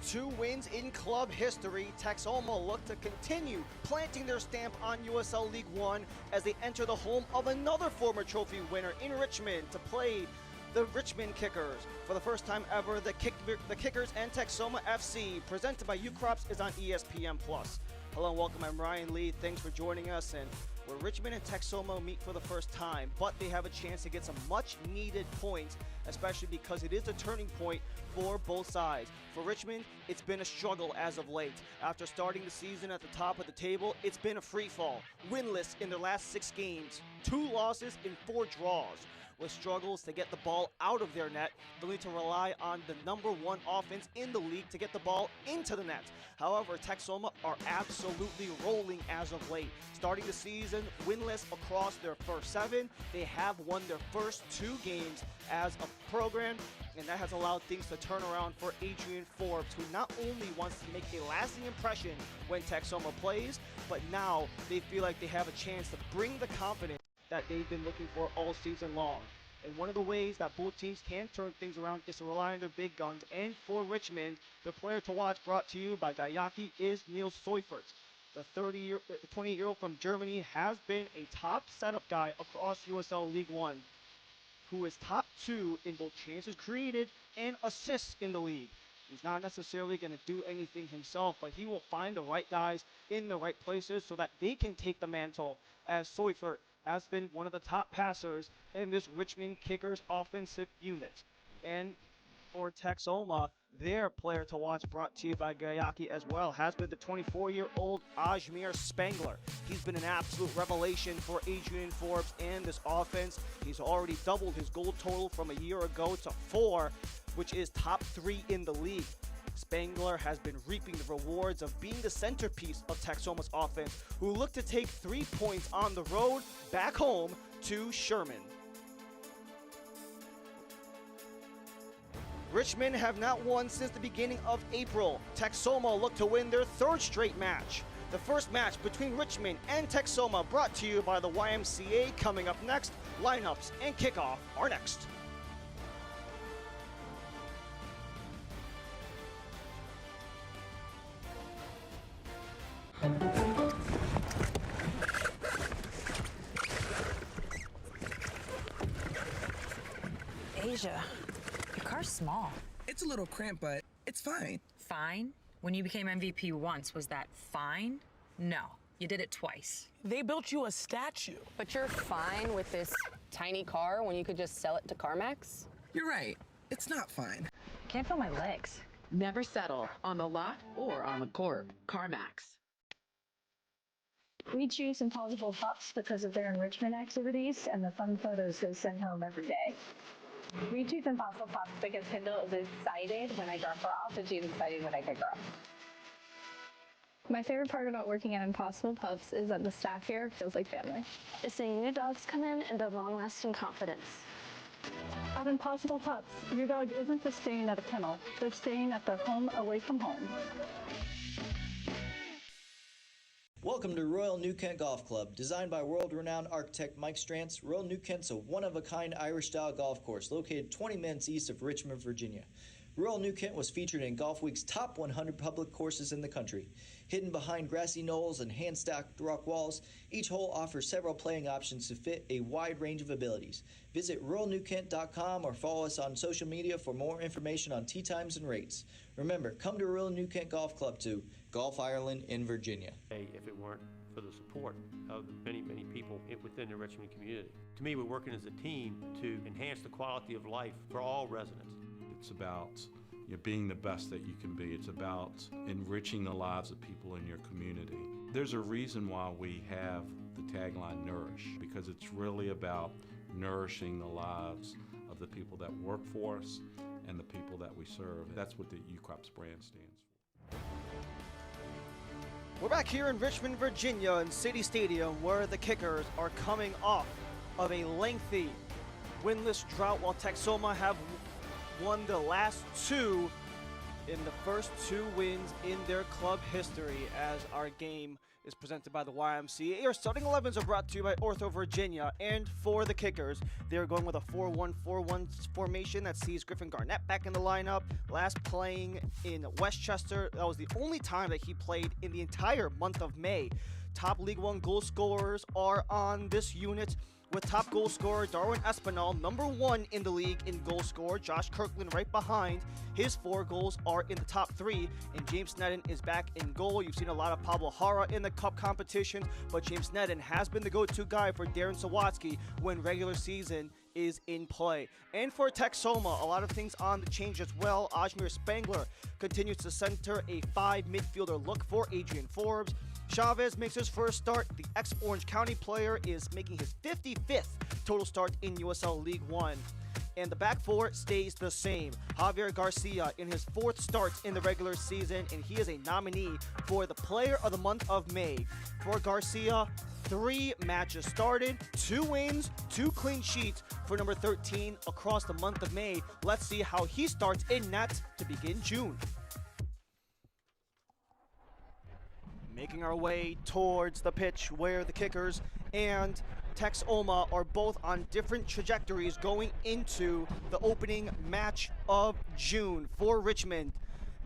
2 wins in club history, Texoma look to continue planting their stamp on USL League One as they enter the home of another former trophy winner in Richmond to play the Richmond Kickers. For the first time ever, the Kickers and Texoma FC, presented by UCrops, is on ESPN+. Hello and welcome, I'm Ryan Lee. Thanks for joining us. And where Richmond and Texoma meet for the first time, but they have a chance to get some much-needed points, especially because it is a turning point for both sides. For Richmond, it's been a struggle as of late. After starting the season at the top of the table, it's been a free fall. Winless in their last 6 games, 2 losses and 4 draws. With struggles to get the ball out of their net, they'll need to rely on the #1 offense in the league to get the ball into the net. However, Texoma are absolutely rolling as of late. Starting the season winless across their first 7, they have won their first 2 games as a program, and that has allowed things to turn around for Adrian Forbes, who not only wants to make a lasting impression when Texoma plays, but now they feel like they have a chance to bring the confidence that they've been looking for all season long. And one of the ways that both teams can turn things around is to rely on their big guns. And for Richmond, the player to watch, brought to you by Gayaki, is Niels Seufert. The 28-year-old from Germany has been a top setup guy across USL League One, who is top 2 in both chances created and assists in the league. He's not necessarily going to do anything himself, but he will find the right guys in the right places so that they can take the mantle, as Seufert has been one of the top passers in this Richmond Kickers offensive unit. And for Texoma, their player to watch, brought to you by Gayaki as well, has been the 24-year-old Ajmir Spangler. He's been an absolute revelation for Adrian Forbes and this offense. He's already doubled his goal total from a year ago to 4, which is top 3 in the league. Spangler has been reaping the rewards of being the centerpiece of Texoma's offense, who look to take 3 points on the road back home to Sherman. Richmond have not won since the beginning of April. Texoma look to win their 3rd straight match. The first match between Richmond and Texoma, brought to you by the YMCA, coming up next. Lineups and kickoff are next. Asia, your car's small. It's a little cramped, but it's fine. Fine? When you became MVP once, was that fine? No, you did it twice. They built you a statue. But you're fine with this tiny car when you could just sell it to CarMax? You're right. It's not fine. Can't feel my legs. Never settle on the lot or on the court. CarMax. We choose Impossible Pups because of their enrichment activities and the fun photos they send home every day. We choose Impossible Pups because Kendall is excited when I drop her off and she's excited when I pick her up. My favorite part about working at Impossible Pups is that the staff here feels like family. It's seeing new dogs come in and build long-lasting confidence. At Impossible Pups, your dog isn't just staying at a kennel, they're staying at their home away from home. Welcome to Royal New Kent Golf Club. Designed by world-renowned architect Mike Strantz, Royal New Kent's a one-of-a-kind Irish-style golf course located 20 minutes east of Richmond, Virginia. Royal New Kent was featured in Golf Week's top 100 public courses in the country. Hidden behind grassy knolls and hand-stacked rock walls, each hole offers several playing options to fit a wide range of abilities. Visit RoyalNewKent.com or follow us on social media for more information on tee times and rates. Remember, come to Royal New Kent Golf Club to Golf Ireland in Virginia. If it weren't for the support of the many people within the Richmond community. To me, we're working as a team to enhance the quality of life for all residents. It's about being the best that you can be. It's about enriching the lives of people in your community. There's a reason why we have the tagline Nourish, because it's really about nourishing the lives of the people that work for us and the people that we serve. That's what the UCrops brand stands for. We're back here in Richmond, Virginia, in City Stadium, where the Kickers are coming off of a lengthy winless drought, while Texoma have won the last 2 in the first 2 wins in their club history, as our game is presented by the YMCA. Our starting 11s are brought to you by Ortho Virginia. And for the kickers, they're going with a 4-1-4-1 formation that sees Griffin Garnett back in the lineup. Last playing in Westchester, that was the only time that he played in the entire month of May. Top League One goal scorers are on this unit, with top goal scorer Darwin Espinal, number 1 in the league in goal scorer. Josh Kirkland right behind. His 4 goals are in the top 3, and James Sneddon is back in goal. You've seen a lot of Pablo Hara in the cup competition, but James Sneddon has been the go-to guy for Darren Sawatsky when regular season is in play. And for Texoma, a lot of things on the change as well. Ajmir Spangler continues to center a 5 midfielder look for Adrian Forbes. Chavez makes his first start. The ex-Orange County player is making his 55th total start in USL League One. And the back 4 stays the same. Javier Garcia in his 4th start in the regular season, and he is a nominee for the Player of the Month of May. For Garcia, 3 matches started, 2 wins, 2 clean sheets for number 13 across the month of May. Let's see how he starts in net to begin June. Making our way towards the pitch where the kickers and Texoma are both on different trajectories going into the opening match of June. For Richmond,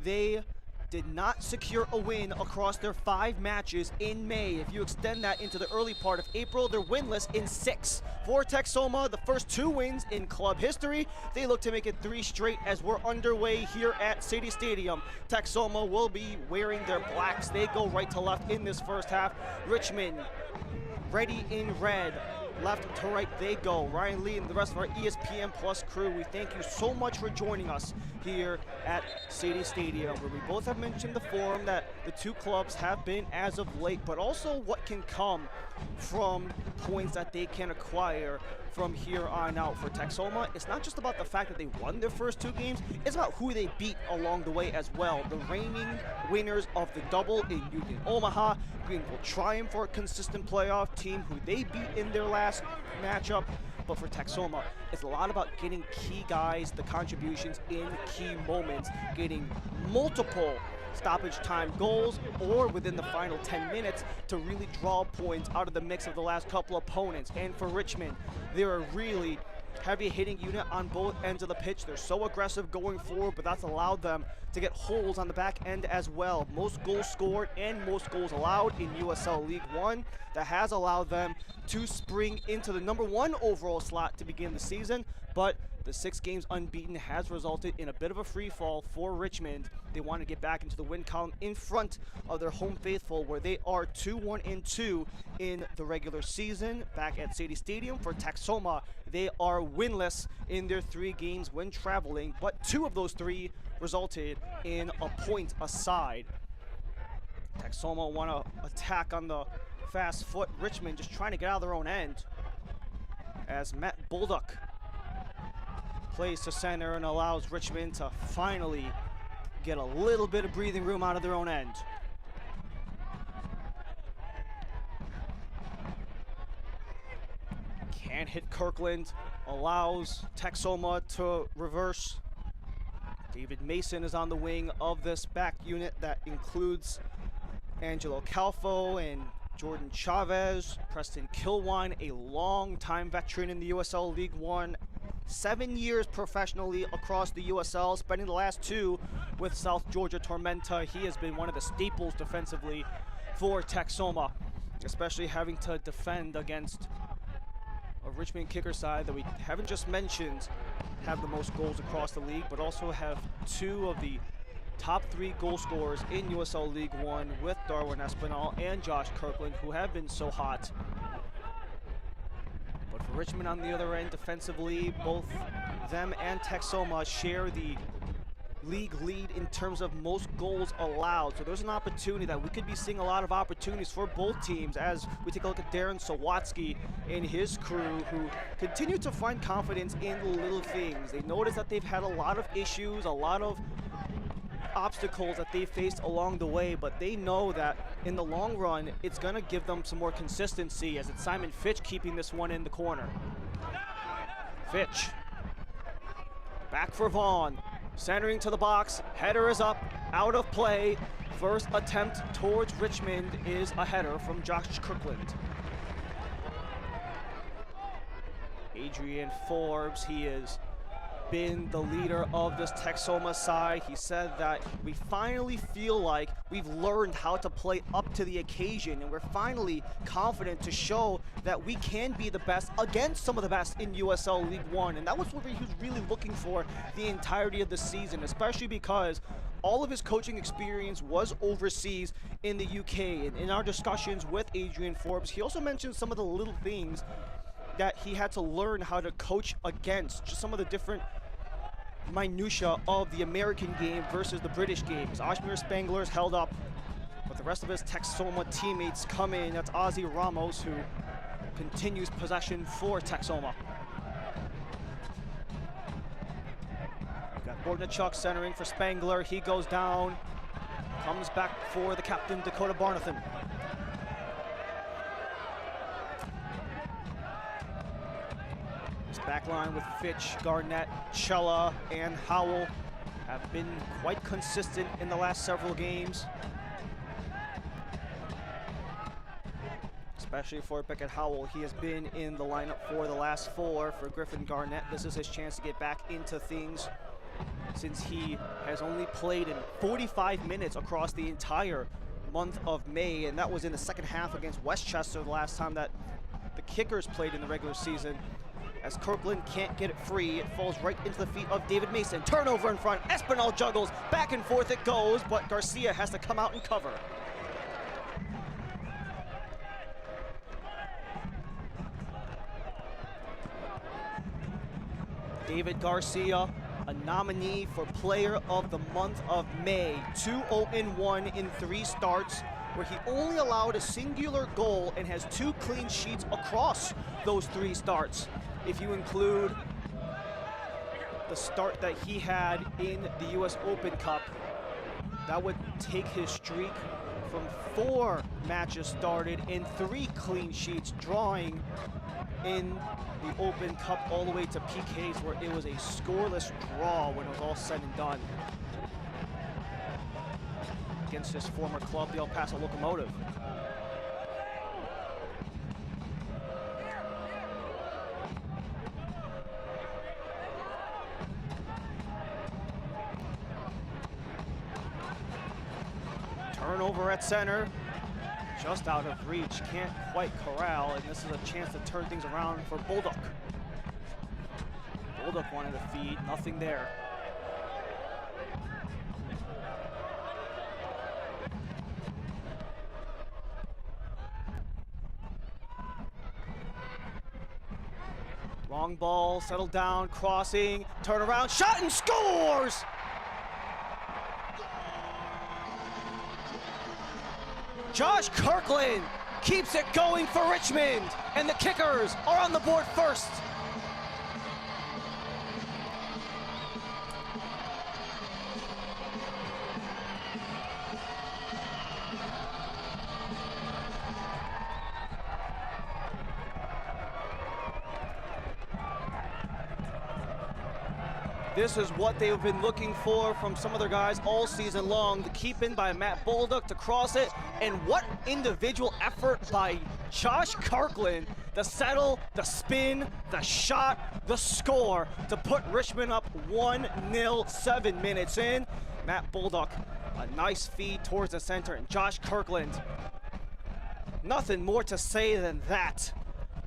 they did not secure a win across their 5 matches in May. If you extend that into the early part of April, they're winless in 6. For Texoma, the first 2 wins in club history. They look to make it 3 straight as we're underway here at City Stadium. Texoma will be wearing their blacks. They go right to left in this first half. Richmond ready in red. Left to right they go. Ryan Lee and the rest of our ESPN Plus crew, we thank you so much for joining us here at City Stadium, where we both have mentioned the form that the 2 clubs have been as of late, but also what can come from points that they can acquire from here on out. For Texoma, it's not just about the fact that they won their first 2 games, it's about who they beat along the way as well. The reigning winners of the double in Union Omaha, Greenville Triumph for a consistent playoff team who they beat in their last matchup. But for Texoma, it's a lot about getting key guys, the contributions in key moments, getting multiple stoppage time goals or within the final 10 minutes to really draw points out of the mix of the last couple opponents. And for Richmond, they're a really heavy hitting unit on both ends of the pitch. They're so aggressive going forward, but that's allowed them to get holes on the back end as well. Most goals scored and most goals allowed in USL League One. That has allowed them to spring into the number 1 overall slot to begin the season, but the 6 games unbeaten has resulted in a bit of a free fall for Richmond. They want to get back into the win column in front of their home faithful, where they are 2-1-2 in the regular season. Back at City Stadium for Texoma, they are winless in their 3 games when traveling, but 2 of those 3 resulted in a point aside. Texoma want to attack on the fast foot. Richmond just trying to get out of their own end as Matt Bolduck plays to center and allows Richmond to finally get a little bit of breathing room out of their own end. Can't hit Kirkland, allows Texoma to reverse. David Mason is on the wing of this back unit that includes Angelo Calfo and Jordan Chavez. Preston Kilwine, a long-time veteran in the USL League One, 7 years professionally across the USL, spending the last 2 with South Georgia Tormenta. He has been one of the staples defensively for Texoma, especially having to defend against a Richmond kicker side that we haven't just mentioned have the most goals across the league, but also have 2 of the top 3 goal scorers in USL League One with Darwin Espinal and Josh Kirkland, who have been so hot. But for Richmond on the other end, defensively, both them and Texoma share the league lead in terms of most goals allowed. So there's an opportunity that we could be seeing a lot of opportunities for both teams as we take a look at Darren Sawatsky and his crew, who continue to find confidence in the little things. They notice that they've had a lot of issues, a lot of obstacles that they faced along the way, but they know that in the long run, it's going to give them some more consistency, as it's Simon Fitch keeping this one in the corner. Fitch. Back for Vaughn. Centering to the box. Header is up. Out of play. First attempt towards Richmond is a header from Josh Kirkland. Adrian Forbes, he has been the leader of this Texoma side. He said that we finally feel like we've learned how to play up to the occasion, and we're finally confident to show that we can be the best against some of the best in USL League One. And that was what he was really looking for the entirety of the season, especially because all of his coaching experience was overseas in the UK. And in our discussions with Adrian Forbes, he also mentioned some of the little things that he had to learn how to coach against, just some of the different minutia of the American game versus the British games. Ashmir Spangler's held up, but the rest of his Texoma teammates come in. That's Ozzy Ramos, who continues possession for Texoma. We've got Bortnichuk centering for Spangler. He goes down, comes back for the captain, Dakota Barnathan. Backline with Fitch, Garnett, Chella, and Howell have been quite consistent in the last several games. Especially for Beckett Howell. He has been in the lineup for the last 4 for Griffin Garnett. This is his chance to get back into things, since he has only played in 45 minutes across the entire month of May, and that was in the second half against Westchester the last time that the Kickers played in the regular season. As Kirkland can't get it free, it falls right into the feet of David Mason. Turnover in front, Espinal juggles, back and forth it goes, but Garcia has to come out and cover. David Garcia, a nominee for Player of the Month of May. 2-0-1 in 3 starts, where he only allowed a singular goal and has 2 clean sheets across those 3 starts. If you include the start that he had in the US Open Cup, that would take his streak from 4 matches started and 3 clean sheets, drawing in the Open Cup all the way to PKs, where it was a scoreless draw when it was all said and done against his former club, the El Paso Locomotive. Turnover at center, just out of reach, can't quite corral, and this is a chance to turn things around for Bolduc. Bolduc wanted to feed, nothing there. Long ball, settled down, crossing, turn around, shot and scores! Josh Kirkland keeps it going for Richmond, and the Kickers are on the board first. This is what they've been looking for from some of their guys all season long. The keep in by Matt Bolduc to cross it, and what individual effort by Josh Kirkland. The settle, the spin, the shot, the score to put Richmond up 1-0 7 minutes in. Matt Bolduc, a nice feed towards the center, and Josh Kirkland, nothing more to say than that.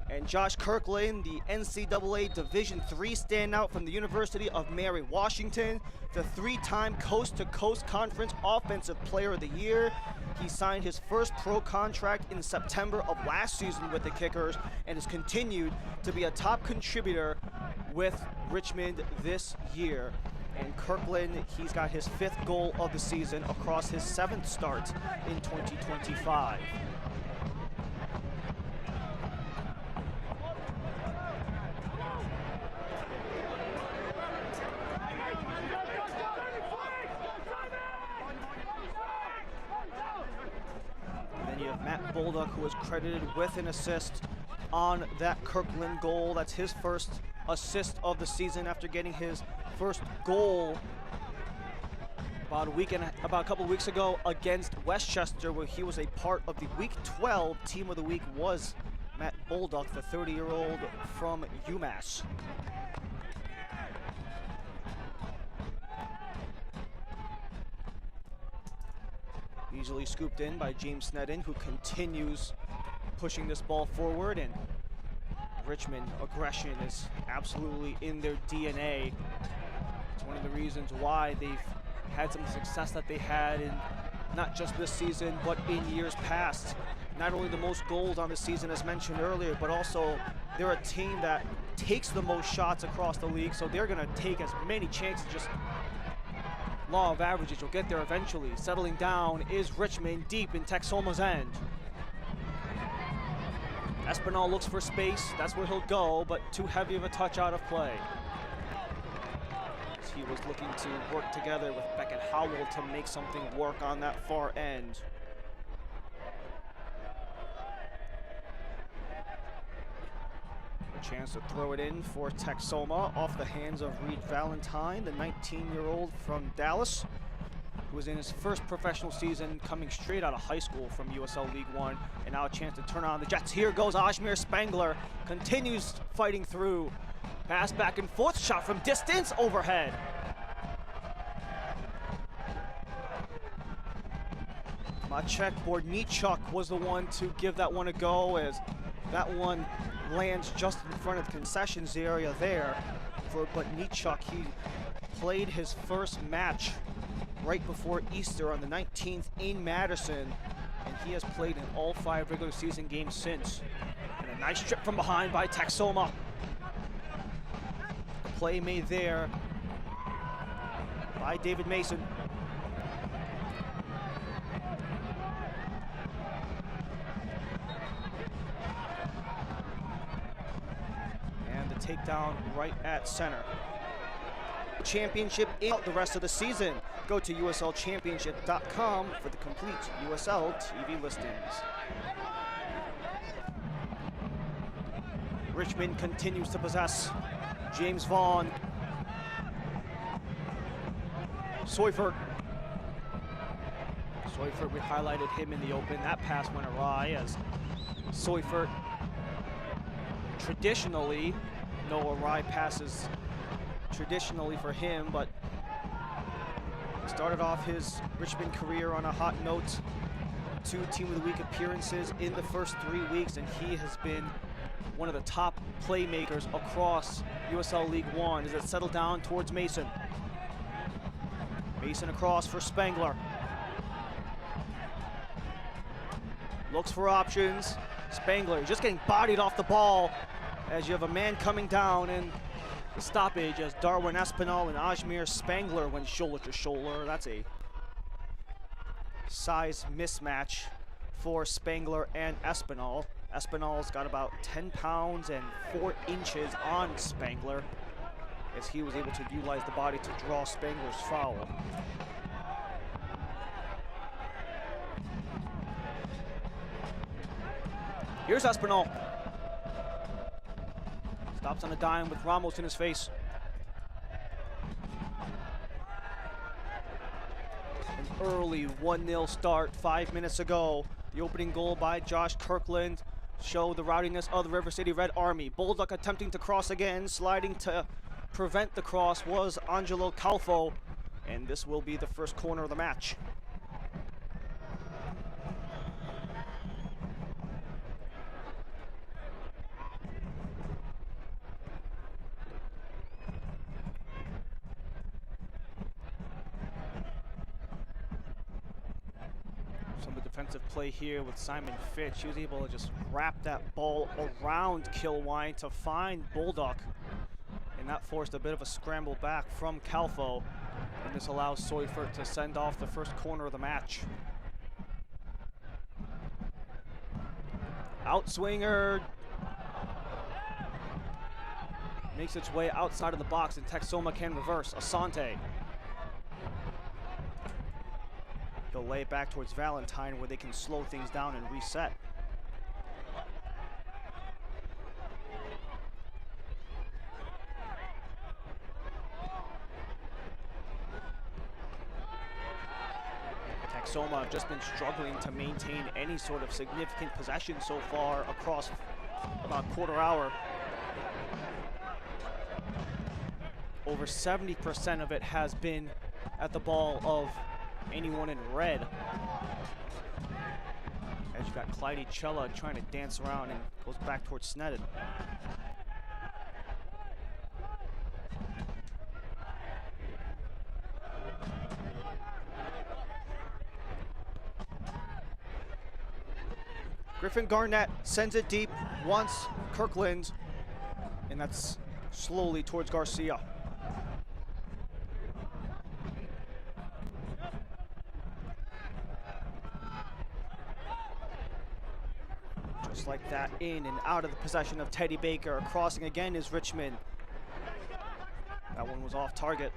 And Josh Kirkland, the NCAA Division III standout from the University of Mary Washington, the 3-time Coast to Coast Conference Offensive Player of the Year. He signed his first pro contract in September of last season with the Kickers and has continued to be a top contributor with Richmond this year. And Kirkland, he's got his 5th goal of the season across his 7th start in 2025. Bolduc, who was credited with an assist on that Kirkland goal. That's his first assist of the season after getting his first goal about a couple weeks ago against Westchester, where he was a part of the Week 12 Team of the Week, was Matt Bolduck, the 30-year-old from UMass. Easily scooped in by James Sneddon, who continues pushing this ball forward, and Richmond aggression is absolutely in their DNA. It's one of the reasons why they've had some success that they had in not just this season, but in years past. Not only the most goals on the season as mentioned earlier, but also they're a team that takes the most shots across the league, so they're gonna take as many chances, just law of averages, you'll get there eventually. Settling down is Richmond deep in Texoma's end. Espinal looks for space, that's where he'll go, but too heavy of a touch out of play. He was looking to work together with Beckett Howell to make something work on that far end. A chance to throw it in for Texoma off the hands of Reed Valentine, the 19-year-old from Dallas, who was in his first professional season coming straight out of high school from USL League One, and now a chance to turn on the Jets. Here goes Ajmer Spangler, continues fighting through. Pass back and forth, shot from distance, overhead. Maciek Bornichuk was the one to give that one a go, as that one lands just in front of the concessions area there for Bornichuk. He played his first match right before Easter on the 19th in Madison, and he has played in all 5 regular season games since. And a nice strip from behind by Texoma. Play made there by David Mason. And the takedown right at center. Championship out the rest of the season. Go to uslchampionship.com for the complete USL TV listings. Richmond continues to possess. James Vaughn. Seufert. Seufert, we highlighted him in the open. That pass went awry as Seufert, traditionally, no awry passes traditionally for him, but he started off his Richmond career on a hot note. 2 Team of the Week appearances in the first 3 weeks, and he has been one of the top playmakers across USL League One as it settled down towards Mason. Mason across for Spangler. Looks for options. Spangler just getting bodied off the ball as you have a man coming down, and the stoppage as Darwin Espinal and Ajmer Spangler went shoulder to shoulder. That's a size mismatch for Spangler and Espinal. Espinal's got about 10 pounds and 4 inches on Spangler, as he was able to utilize the body to draw Spangler's foul. Here's Espinal. Stops on a dime with Ramos in his face. An early 1-0 start 5 minutes ago. The opening goal by Josh Kirkland showed the rowdiness of the River City Red Army. Bolduck attempting to cross again, sliding to prevent the cross was Angelo Calfo, and this will be the first corner of the match. Defensive play here with Simon Fitch. He was able to just wrap that ball around Kilwine to find Bolduck, and that forced a bit of a scramble back from Calfo, and this allows Seufert to send off the first corner of the match. Outswinger makes its way outside of the box, and Texoma can reverse. Asante. He'll lay it back towards Valentine, where they can slow things down and reset. Texoma have just been struggling to maintain any sort of significant possession so far across about quarter hour. Over 70% of it has been at the ball of anyone in red. As you got Clyde Chella trying to dance around and goes back towards Sneddon. Griffin Garnett sends it deep, wants Kirkland, and that's slowly towards Garcia. Just like that, in and out of the possession of Teddy Baker. Crossing again is Richmond. That one was off target.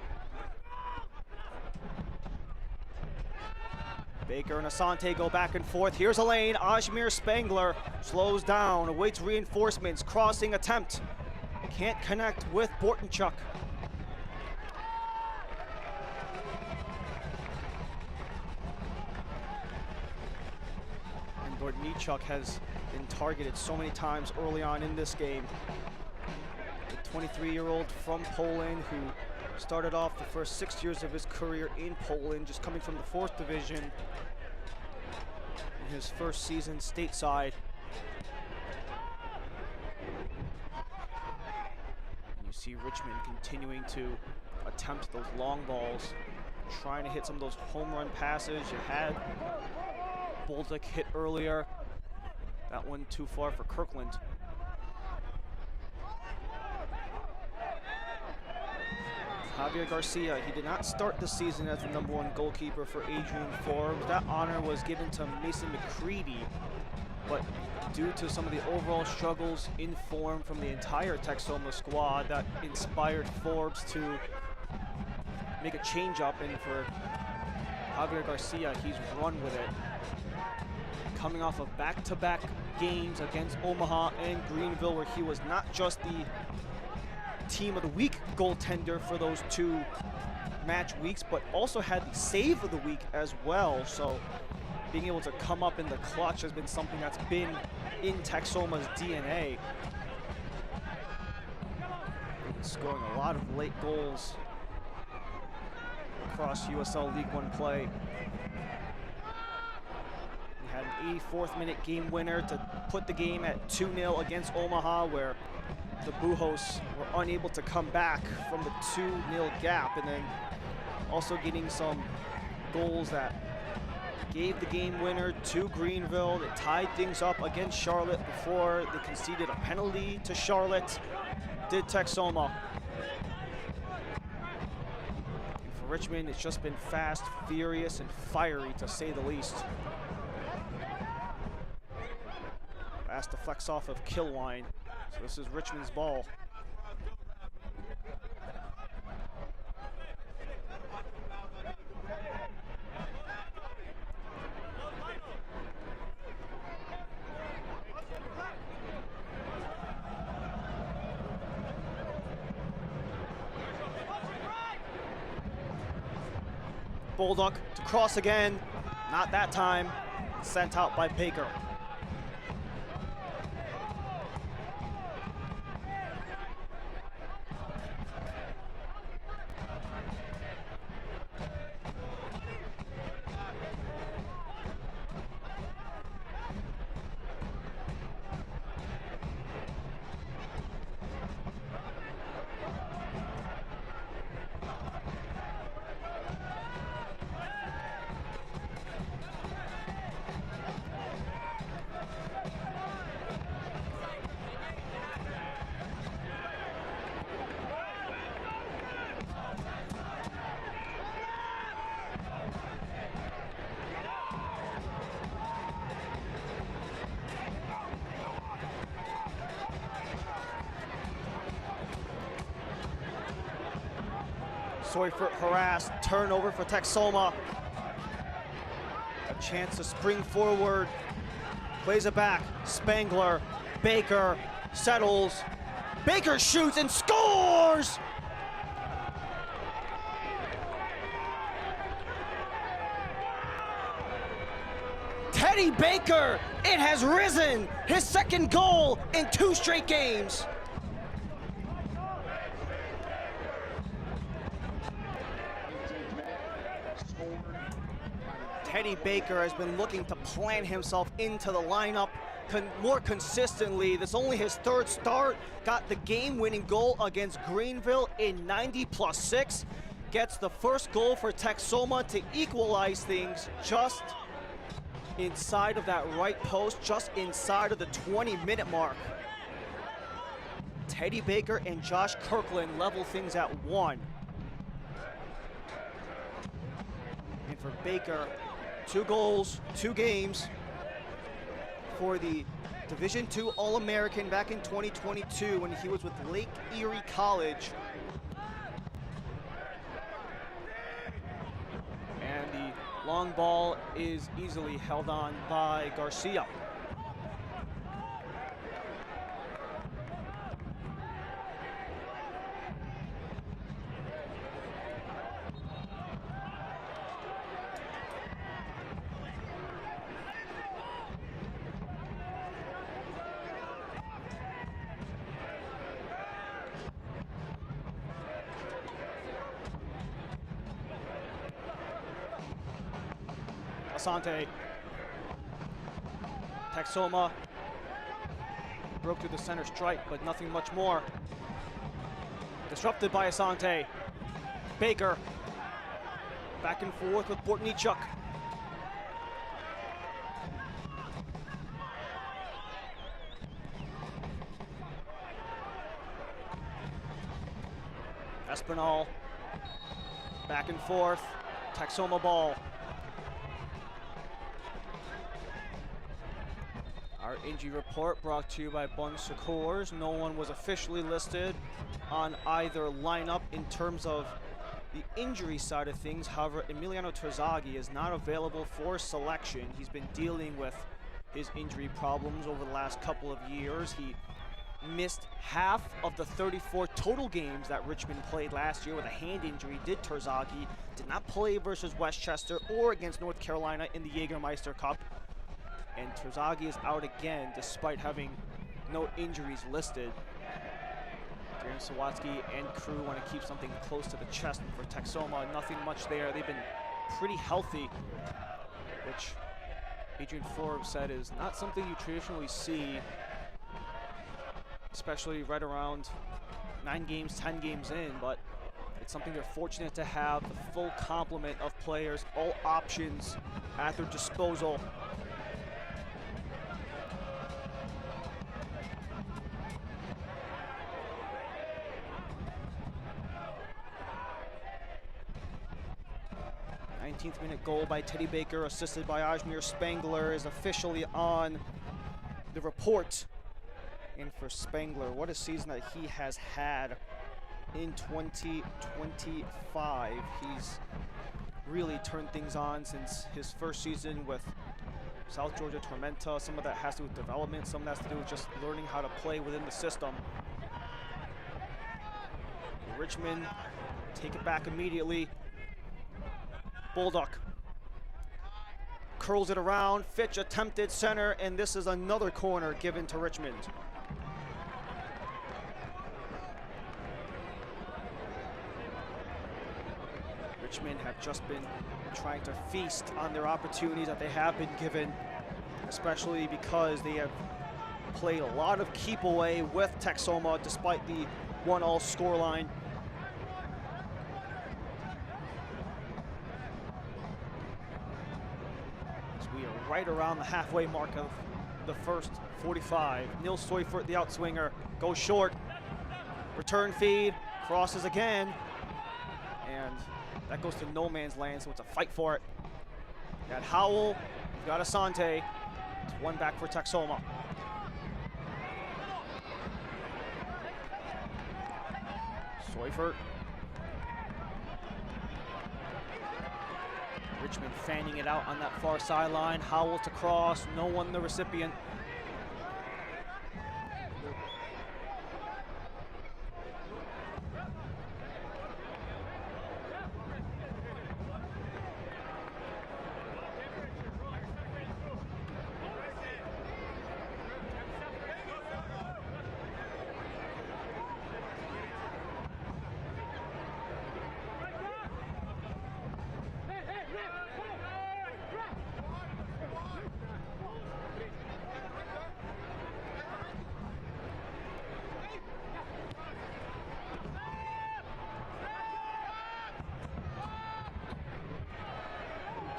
Baker and Asante go back and forth. Here's a lane. Ajmir Spangler slows down, awaits reinforcements. Crossing attempt. Can't connect with Bortonchuk. And Bortonchuk has been targeted so many times early on in this game. The 23-year-old from Poland who started off the first 6 years of his career in Poland, just coming from the 4th division. In his first season stateside. And you see Richmond continuing to attempt those long balls, trying to hit some of those home run passes. You had Bolduc hit earlier. That one too far for Kirkland. Javier Garcia, he did not start the season as the #1 goalkeeper for Adrian Forbes. That honor was given to Mason McCready, but due to some of the overall struggles in form from the entire Texoma squad, that inspired Forbes to make a change up, and for Javier Garcia, he's run with it. Coming off of back-to-back games against Omaha and Greenville, where he was not just the Team of the Week goaltender for those 2 match weeks, but also had the save of the week as well. So being able to come up in the clutch has been something that's been in Texoma's DNA. They've been scoring a lot of late goals across USL League One play. We had an 84th minute game winner to put the game at 2-0 against Omaha, where the Bujos were unable to come back from the 2-0 gap, and then also getting some goals that gave the game winner to Greenville. They tied things up against Charlotte before they conceded a penalty to Charlotte. Did Texoma. And for Richmond, it's just been fast, furious, and fiery to say the least. Fast deflects off of Kilwine. So this is Richmond's ball. Bolduc to cross again. Not that time. Sent out by Baker. Soyfert harassed, turnover for Texoma. A chance to spring forward, plays it back, Spangler, Baker, settles, Baker shoots and scores! Teddy Baker, it has risen, his second goal in 2 straight games. Teddy Baker has been looking to plant himself into the lineup more consistently. This is only his 3rd start. Got the game-winning goal against Greenville in 90+6. Gets the first goal for Texoma to equalize things just inside of that right post, just inside of the 20-minute mark. Teddy Baker and Josh Kirkland level things at 1. And for Baker, 2 goals, 2 games for the Division II All-American back in 2022 when he was with Lake Erie College. And the long ball is easily held on by Garcia. Asante. Texoma broke through the center stripe, but nothing much more. Disrupted by Asante. Baker back and forth with Bortnichuk. Espinal back and forth. Texoma ball. Our injury report brought to you by Bun Secors. No one was officially listed on either lineup in terms of the injury side of things. However, Emiliano Terzaghi is not available for selection. He's been dealing with his injury problems over the last couple of years. He missed half of the 34 total games that Richmond played last year with a hand injury. Terzaghi did not play versus Westchester or against North Carolina in the Jägermeister Cup. And Terzaghi is out again despite having no injuries listed. Darren Sawatsky and crew want to keep something close to the chest for Texoma. Nothing much there. They've been pretty healthy, which Adrian Forbes said is not something you traditionally see, especially right around 9 games, 10 games in, but it's something they're fortunate to have, the full complement of players, all options at their disposal. Minute goal by Teddy Baker, assisted by Ajmer Spangler, is officially on the report. And for Spangler, what a season that he has had in 2025. He's really turned things on since his first season with South Georgia Tormenta. Some of that has to do with development, some of that has to do with just learning how to play within the system. Richmond take it back immediately. Bulldog curls it around. Fitch attempted center, and this is another corner given to Richmond. Richmond have just been trying to feast on their opportunities that they have been given, especially because they have played a lot of keep away with Texoma despite the 1-1 scoreline. Right around the halfway mark of the first 45. Nils Seufert, the outswinger, goes short. Return feed, crosses again. And that goes to no man's land, so it's a fight for it. You got Howell, you've got Asante. It's 1 back for Texoma. Seufert. Richmond fanning it out on that far sideline. Howell to cross, no one the recipient.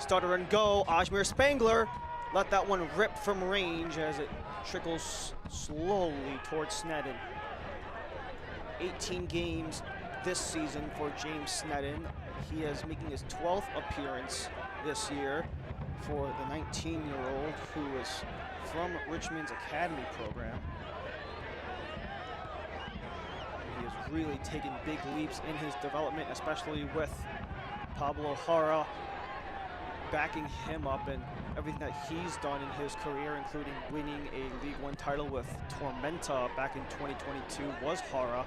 Stutter and go. Ajmer Spangler let that one rip from range as it trickles slowly towards Snedden. 18 games this season for James Snedden. He is making his 12th appearance this year for the 19-year-old who is from Richmond's Academy program. He has really taken big leaps in his development, especially with Pablo Jara backing him up, and everything that he's done in his career, including winning a League One title with Tormenta back in 2022, was Jara.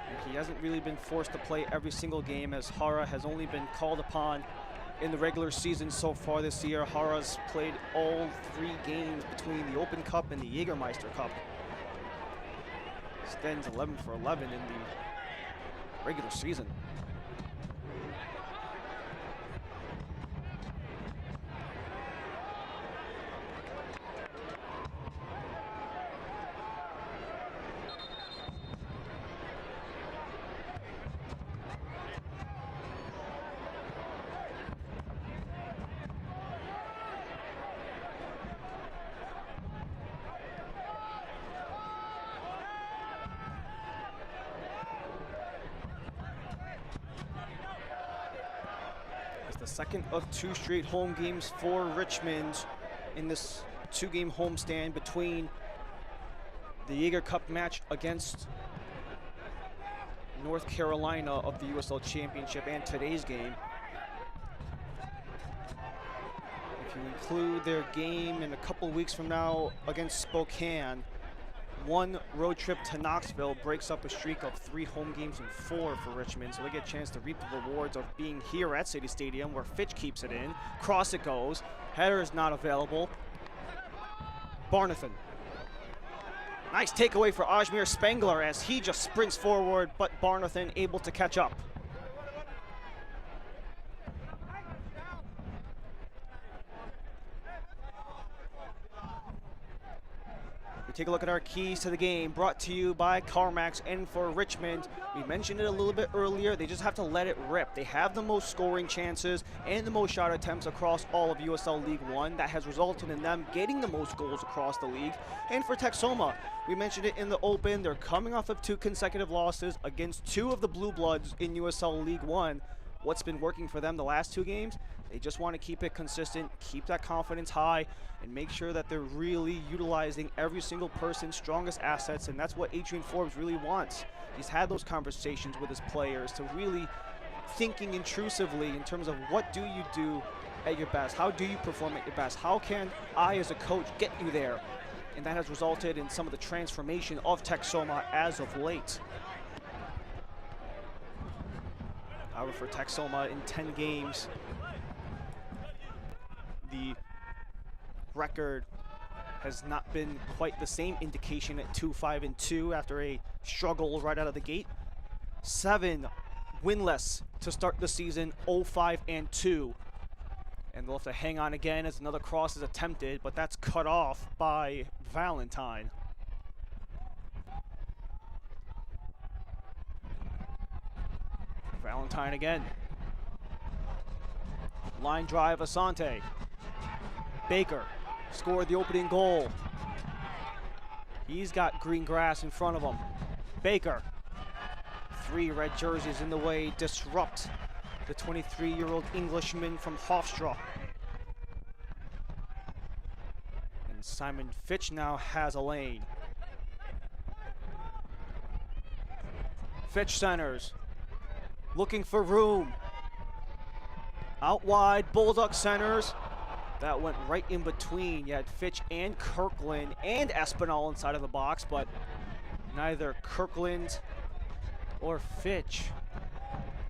And he hasn't really been forced to play every single game, as Jara has only been called upon in the regular season so far this year. Jara's played all 3 games between the Open Cup and the Jägermeister Cup. Stands 11 for 11 in the regular season. The second of 2 straight home games for Richmond in this 2-game homestand between the Jaeger Cup match against North Carolina of the USL Championship and today's game. If you include their game in a couple weeks from now against Spokane, 1 road trip to Knoxville breaks up a streak of 3 home games and 4 for Richmond, so they get a chance to reap the rewards of being here at City Stadium, where Fitch keeps it in. Cross it goes. Header is not available. Barnathan. Nice takeaway for Ajmer Spangler as he just sprints forward, but Barnathan able to catch up. Take a look at our keys to the game, brought to you by CarMax and for Richmond. We mentioned it a little bit earlier, they just have to let it rip. They have the most scoring chances and the most shot attempts across all of USL League One. That has resulted in them getting the most goals across the league. And for Texoma, we mentioned it in the open, they're coming off of 2 consecutive losses against 2 of the Blue Bloods in USL League One. What's been working for them the last 2 games? They just want to keep it consistent, keep that confidence high, and make sure that they're really utilizing every single person's strongest assets, and that's what Adrian Forbes really wants. He's had those conversations with his players to really thinking intrusively in terms of what do you do at your best? How do you perform at your best? How can I as a coach get you there? And that has resulted in some of the transformation of Texoma as of late. However, for Texoma in 10 games, the record has not been quite the same, indication at 2-5-2 after a struggle right out of the gate. 7 winless to start the season, 0-5-2. And they'll have to hang on again as another cross is attempted, but that's cut off by Valentine. Valentine again. Line drive, Asante. Baker scored the opening goal. He's got green grass in front of him. Baker. 3 red jerseys in the way disrupt the 23-year-old Englishman from Hofstra. And Simon Fitch now has a lane. Fitch centers. Looking for room. Out wide, Bulldog centers. That went right in between. You had Fitch and Kirkland and Espinal inside of the box, but neither Kirkland or Fitch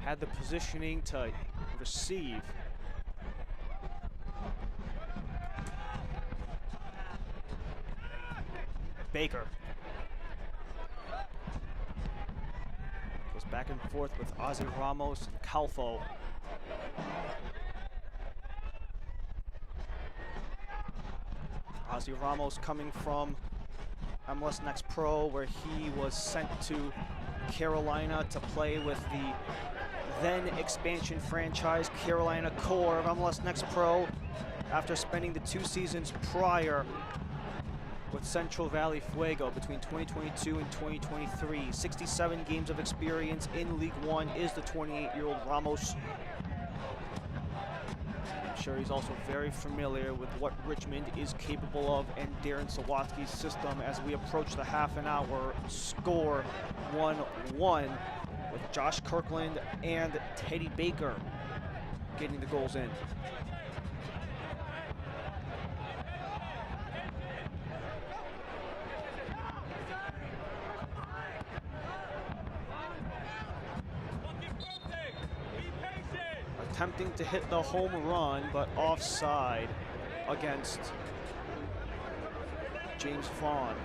had the positioning to receive. Baker. Goes back and forth with Ozzy Ramos and Calfo. Ozzy Ramos coming from MLS Next Pro, where he was sent to Carolina to play with the then expansion franchise Carolina Core of MLS Next Pro after spending the 2 seasons prior with Central Valley Fuego between 2022 and 2023. 67 games of experience in League One is the 28-year-old Ramos. I'm sure he's also very familiar with what Richmond is capable of and Darren Sawatsky's system as we approach the half an hour. Score 1-1 with Josh Kirkland and Teddy Baker getting the goals in. Attempting to hit the home run, but offside against James Vaughn.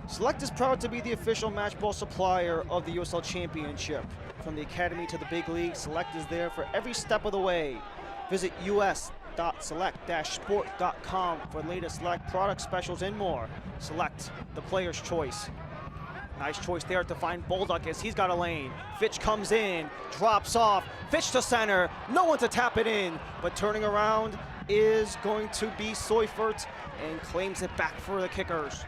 Select is proud to be the official match ball supplier of the USL Championship. From the Academy to the big league, Select is there for every step of the way. Visit us.select-sport.com for latest Select product specials and more. Select, the player's choice. Nice choice there to find Bolduc as he's got a lane. Fitch comes in, drops off, Fitch to center, no one to tap it in, but turning around is going to be Seufert and claims it back for the kickers.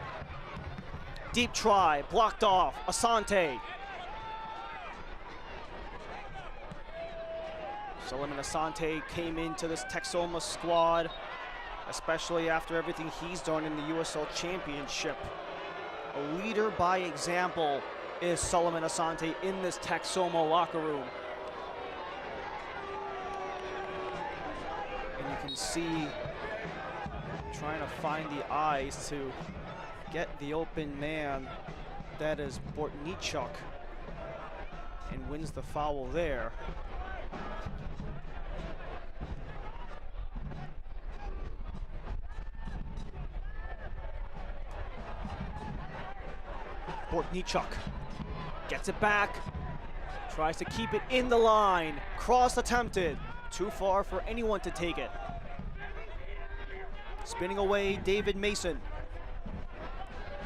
Deep try, blocked off, Asante. Solomon Asante came into this Texoma squad, especially after everything he's done in the USL Championship. A leader by example is Solomon Asante in this Texoma locker room. And you can see trying to find the eyes to get the open man. That is Bortnichuk, and wins the foul there. Bortnichuk gets it back, tries to keep it in the line, cross attempted, too far for anyone to take it. Spinning away, David Mason.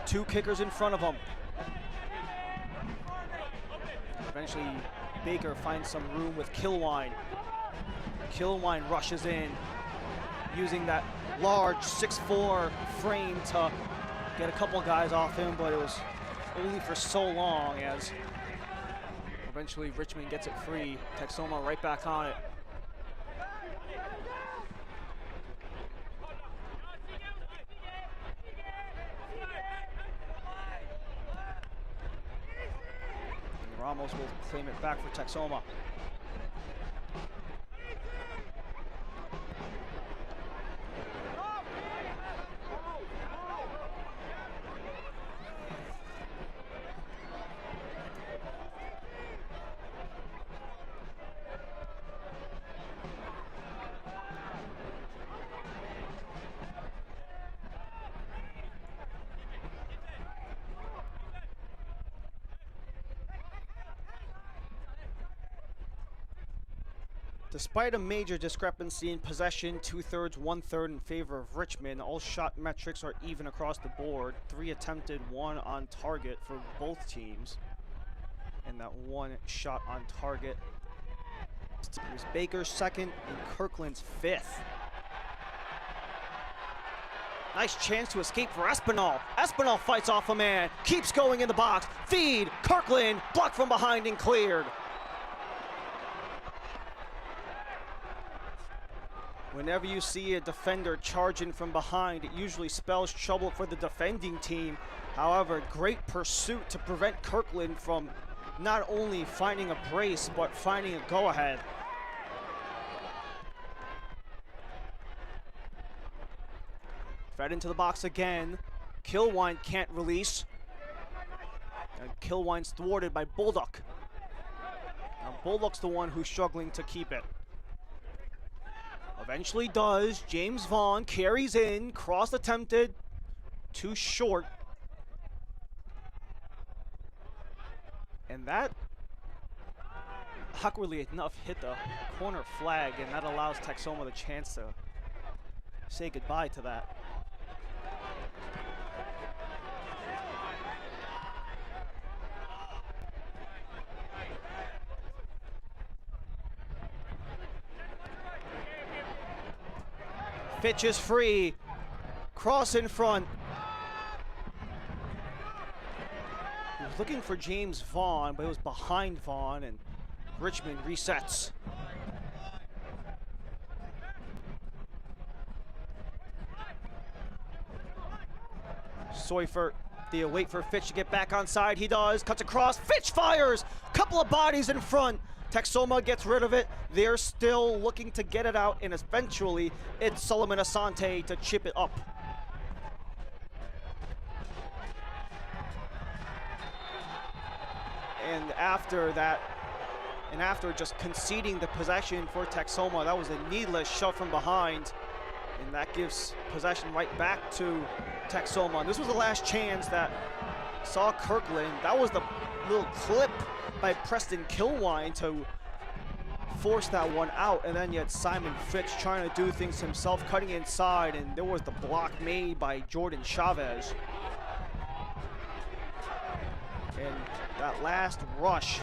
2 kickers in front of him. Eventually, Baker finds some room with Kilwine. Kilwine rushes in, using that large 6'4" frame to get a couple guys off him, but it was only for so long as eventually Richmond gets it free. Texoma right back on it. And Ramos will claim it back for Texoma. Despite a major discrepancy in possession, 2/3, 1/3 in favor of Richmond, all shot metrics are even across the board. 3 attempted, 1 on target for both teams. And that 1 shot on target. It was Baker's 2nd and Kirkland's 5th. Nice chance to escape for Espinal. Espinal fights off a man, keeps going in the box. Feed, Kirkland, blocked from behind and cleared. Whenever you see a defender charging from behind, it usually spells trouble for the defending team. However, great pursuit to prevent Kirkland from not only finding a brace, but finding a go-ahead. Fed into the box again. Kilwine can't release. And Kilwine's thwarted by Bolduc. Now Bolduc's the one who's struggling to keep it. Eventually does. James Vaughn carries in, cross attempted, too short. And that, awkwardly enough, hit the corner flag, and that allows Texoma the chance to say goodbye to that. Fitch is free. Cross in front. He was looking for James Vaughn, but it was behind Vaughn, and Richmond resets. Seufert, they wait for Fitch to get back on side. He does, cuts across, Fitch fires! Couple of bodies in front. Texoma gets rid of it. They're still looking to get it out, and eventually it's Solomon Asante to chip it up. And after that, and after just conceding the possession for Texoma, that was a needless shove from behind. And that gives possession right back to Texoma. And this was the last chance that saw Kirkland. That was the little clip by Preston Kilwine to force that one out. And then you had Simon Fitch trying to do things himself, cutting inside. And there was the block made by Jordan Chavez. And that last rush,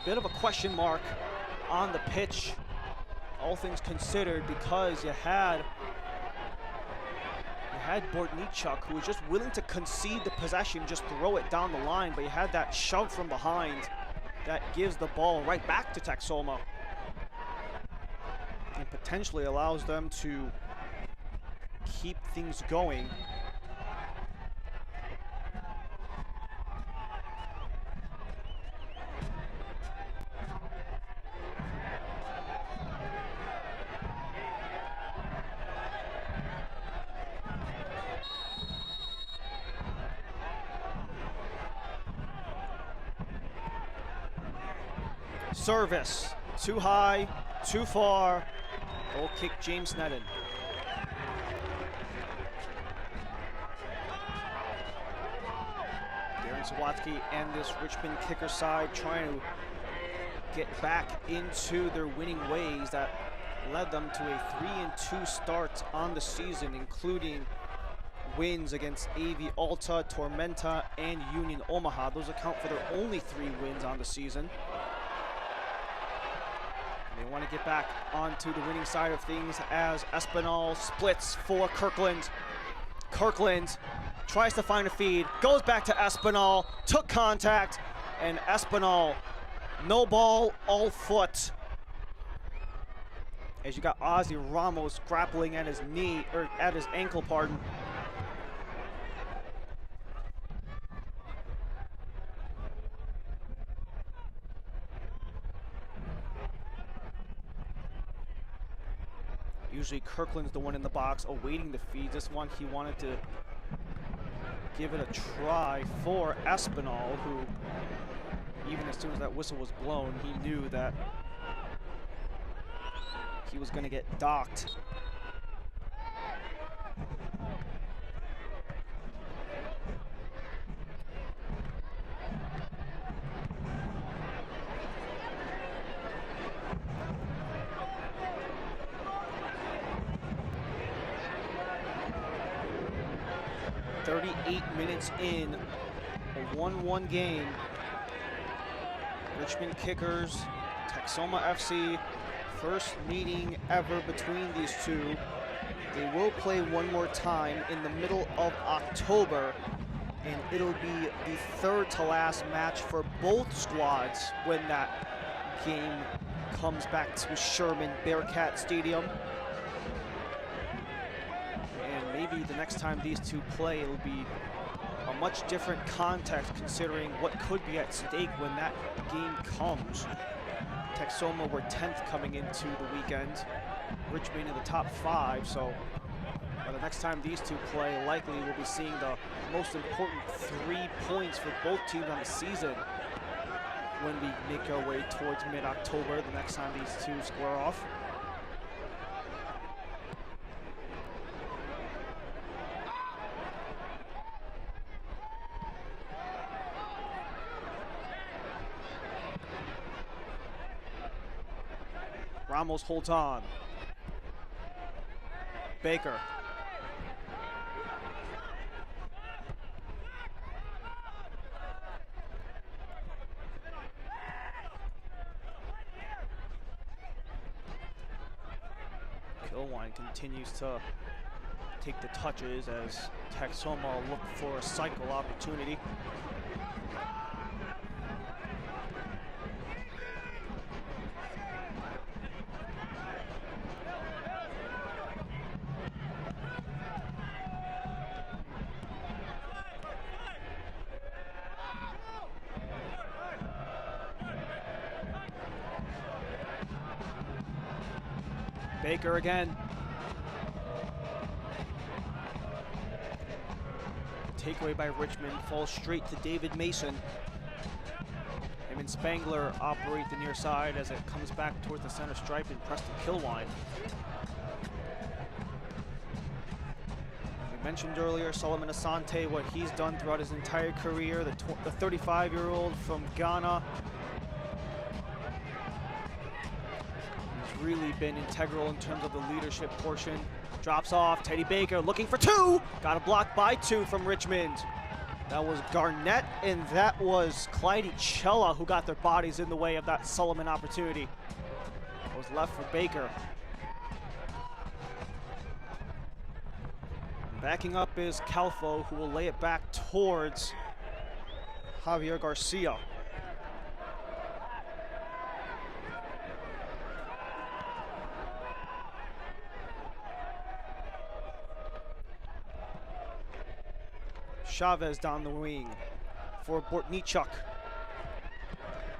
bit of a question mark on the pitch, all things considered, because you had Bortnichuk, who was just willing to concede the possession, just throw it down the line, but you had that shove from behind that gives the ball right back to Texoma and potentially allows them to keep things going. Service, too high, too far. Goal kick, James Sneddon. Darren Sawatsky and this Richmond kicker side trying to get back into their winning ways that led them to a 3-2 start on the season, including wins against AV Alta, Tormenta, and Union Omaha. Those account for their only 3 wins on the season. They want to get back onto the winning side of things as Espinal splits for Kirkland. Kirkland tries to find a feed, goes back to Espinal, took contact, and Espinal, no ball, all foot. As you got Ozzy Ramos grappling at his knee, or at his ankle, pardon. Usually Kirkland's the one in the box awaiting the feed. This one he wanted to give it a try for Espinal, who even as soon as that whistle was blown, he knew that he was going to get docked. Minutes in, a 1-1 game. Richmond Kickers, Texoma FC, first meeting ever between these two. They will play one more time in the middle of October, and it'll be the third to last match for both squads when that game comes back to Sherman Bearcat Stadium. And maybe the next time these two play, it'll be a much different context considering what could be at stake when that game comes. Texoma were 10th coming into the weekend, Richmond in the top 5, so by the next time these two play, likely we'll be seeing the most important 3 points for both teams on the season when we make our way towards mid-October, the next time these two square off. Ramos holds on. Baker. Kilwine continues to take the touches as Texoma look for a cycle opportunity. Baker again. Takeaway by Richmond falls straight to David Mason. Him and Spangler operate the near side as it comes back towards the center stripe and Preston Kilwine. We mentioned earlier Solomon Asante, what he's done throughout his entire career, the 35-year-old from Ghana. Really been integral in terms of the leadership portion. Drops off, Teddy Baker looking for two. Got a block by two from Richmond. That was Garnett and that was Clyde Chella who got their bodies in the way of that Solomon opportunity. That was left for Baker. Backing up is Calfo, who will lay it back towards Javier Garcia. Chavez down the wing for Bortnichuk.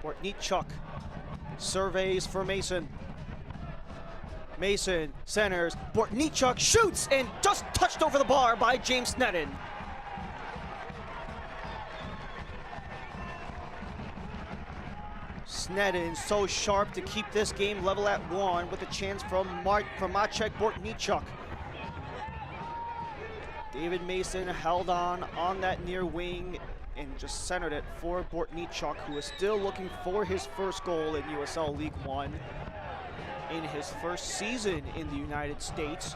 Bortnichuk surveys for Mason. Mason centers, Bortnichuk shoots and just touched over the bar by James Sneddon. Sneddon so sharp to keep this game level at 1 with a chance from Maciek Bortnichuk. David Mason held on that near wing and just centered it for Bortnichuk, who is still looking for his first goal in USL League One in his first season in the United States.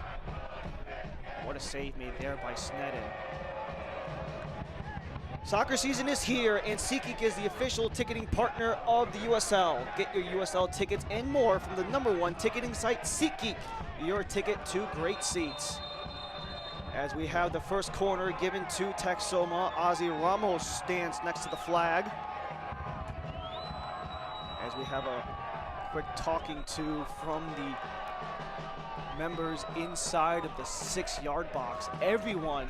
What a save made there by Sneddon. Soccer season is here, and SeatGeek is the official ticketing partner of the USL. Get your USL tickets and more from the #1 ticketing site, SeatGeek, your ticket to great seats. As we have the first corner given to Texoma, Ozzy Ramos stands next to the flag. As we have a quick talking to from the members inside of the 6-yard box. Everyone,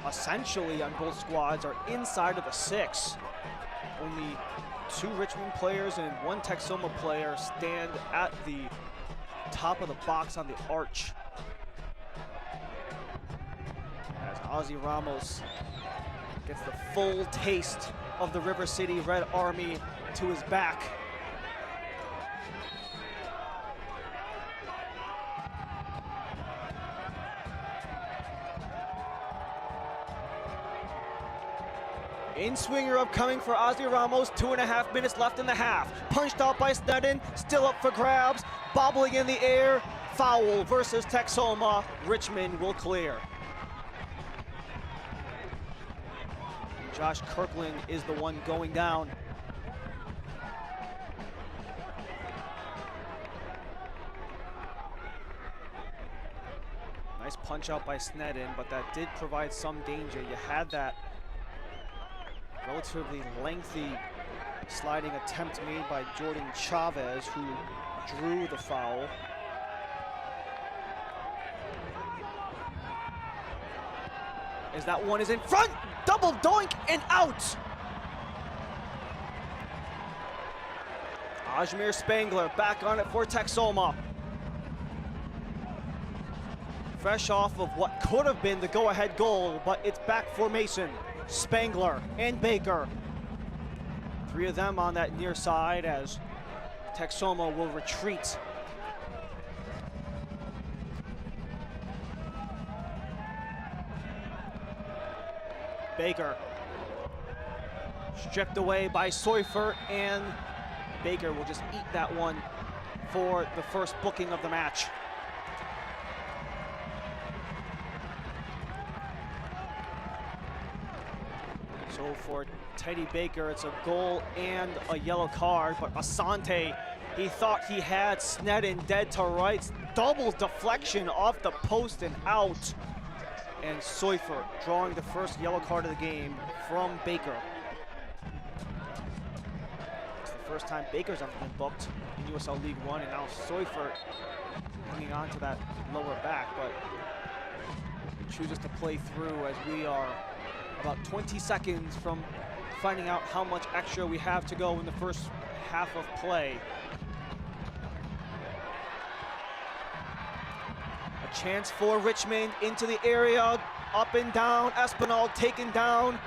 essentially on both squads, are inside of the 6. Only 2 Richmond players and 1 Texoma player stand at the top of the box on the arch. As Ozzy Ramos gets the full taste of the River City Red Army to his back. In-swinger upcoming for Ozzy Ramos, 2.5 minutes left in the half. Punched out by Sneddon, still up for grabs, bobbling in the air. Foul versus Texoma. Richmond will clear. Josh Kirkland is the one going down. Nice punch out by Sneddon, but that did provide some danger. You had that relatively lengthy sliding attempt made by Jordan Chavez, who drew the foul. As that one is in front, double doink and out. Ajmer Spangler back on it for Texoma. Fresh off of what could have been the go-ahead goal, but it's back for Mason, Spangler, and Baker. 3 of them on that near side as Texoma will retreat. Baker stripped away by Seufert, and Baker will just eat that one for the first booking of the match. So for Teddy Baker, it's a goal and a yellow card, but Asante, he thought he had Sneddon dead to rights. double deflection off the post and out. And Seufer drawing the first yellow card of the game from Baker. It's the first time Baker's ever been booked in USL League One, and now Seufer hanging on to that lower back, but he chooses to play through as we are about 20 seconds from finding out how much extra we have to go in the first half of play. A chance for Richmond into the area, up and down, Espinal taken down,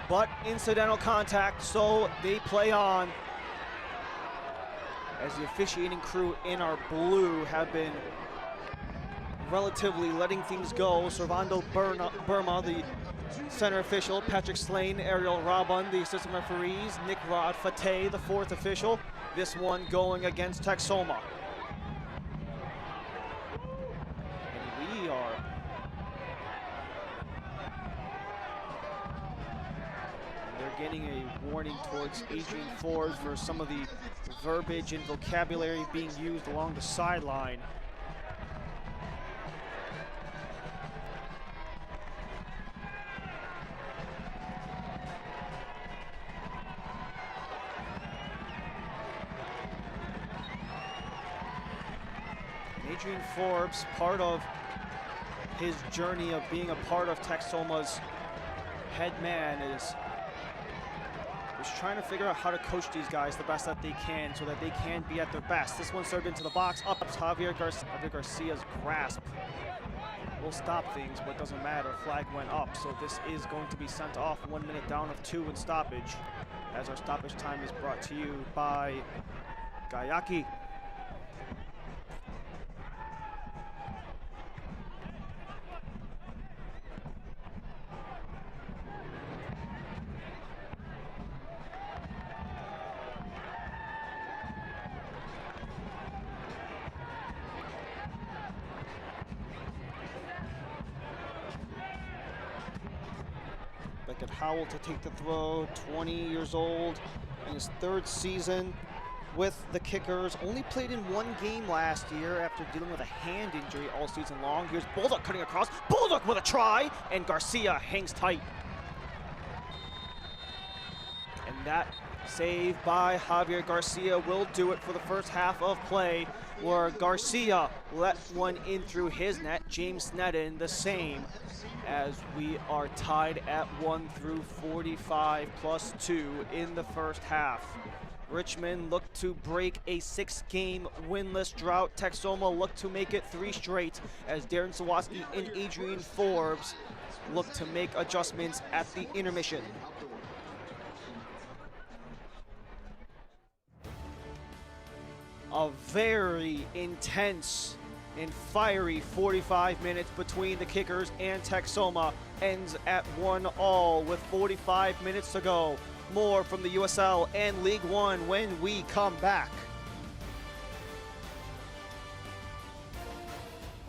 but incidental contact, so they play on. As the officiating crew in our blue have been relatively letting things go. Servando Burma, the center official, Patrick Slane, Ariel Raban, the assistant referees, Nick Rod Fateh, the fourth official. This one going against Texoma. And we are they're getting a warning towards Adrian Forbes for some of the verbiage and vocabulary being used along the sideline. Adrian Forbes, part of his journey of being a part of Texoma's head man, is trying to figure out how to coach these guys the best that they can so that they can be at their best. This one served into the box, up Javier Garcia's grasp will stop things, but it doesn't matter. Flag went up, so this is going to be sent off. 1 minute down of 2 in stoppage, as our stoppage time is brought to you by Gayaki. Howell to take the throw, 20 years old, in his third season with the Kickers. Only played in 1 game last year after dealing with a hand injury all season long. Here's Bulldog cutting across, Bulldog with a try, and Garcia hangs tight. And that save by Javier Garcia will do it for the first half of play, where Garcia let one in through his net. James Sneddon the same, as we are tied at 1 through 45 plus 2 in the first half. Richmond looked to break a 6-game winless drought. Texoma looked to make it 3 straight, as Darren Sawatsky and Adrian Forbes look to make adjustments at the intermission. A very intense and fiery 45 minutes between the Kickers and Texoma ends at 1-1 with 45 minutes to go. More from the USL and League One when we come back.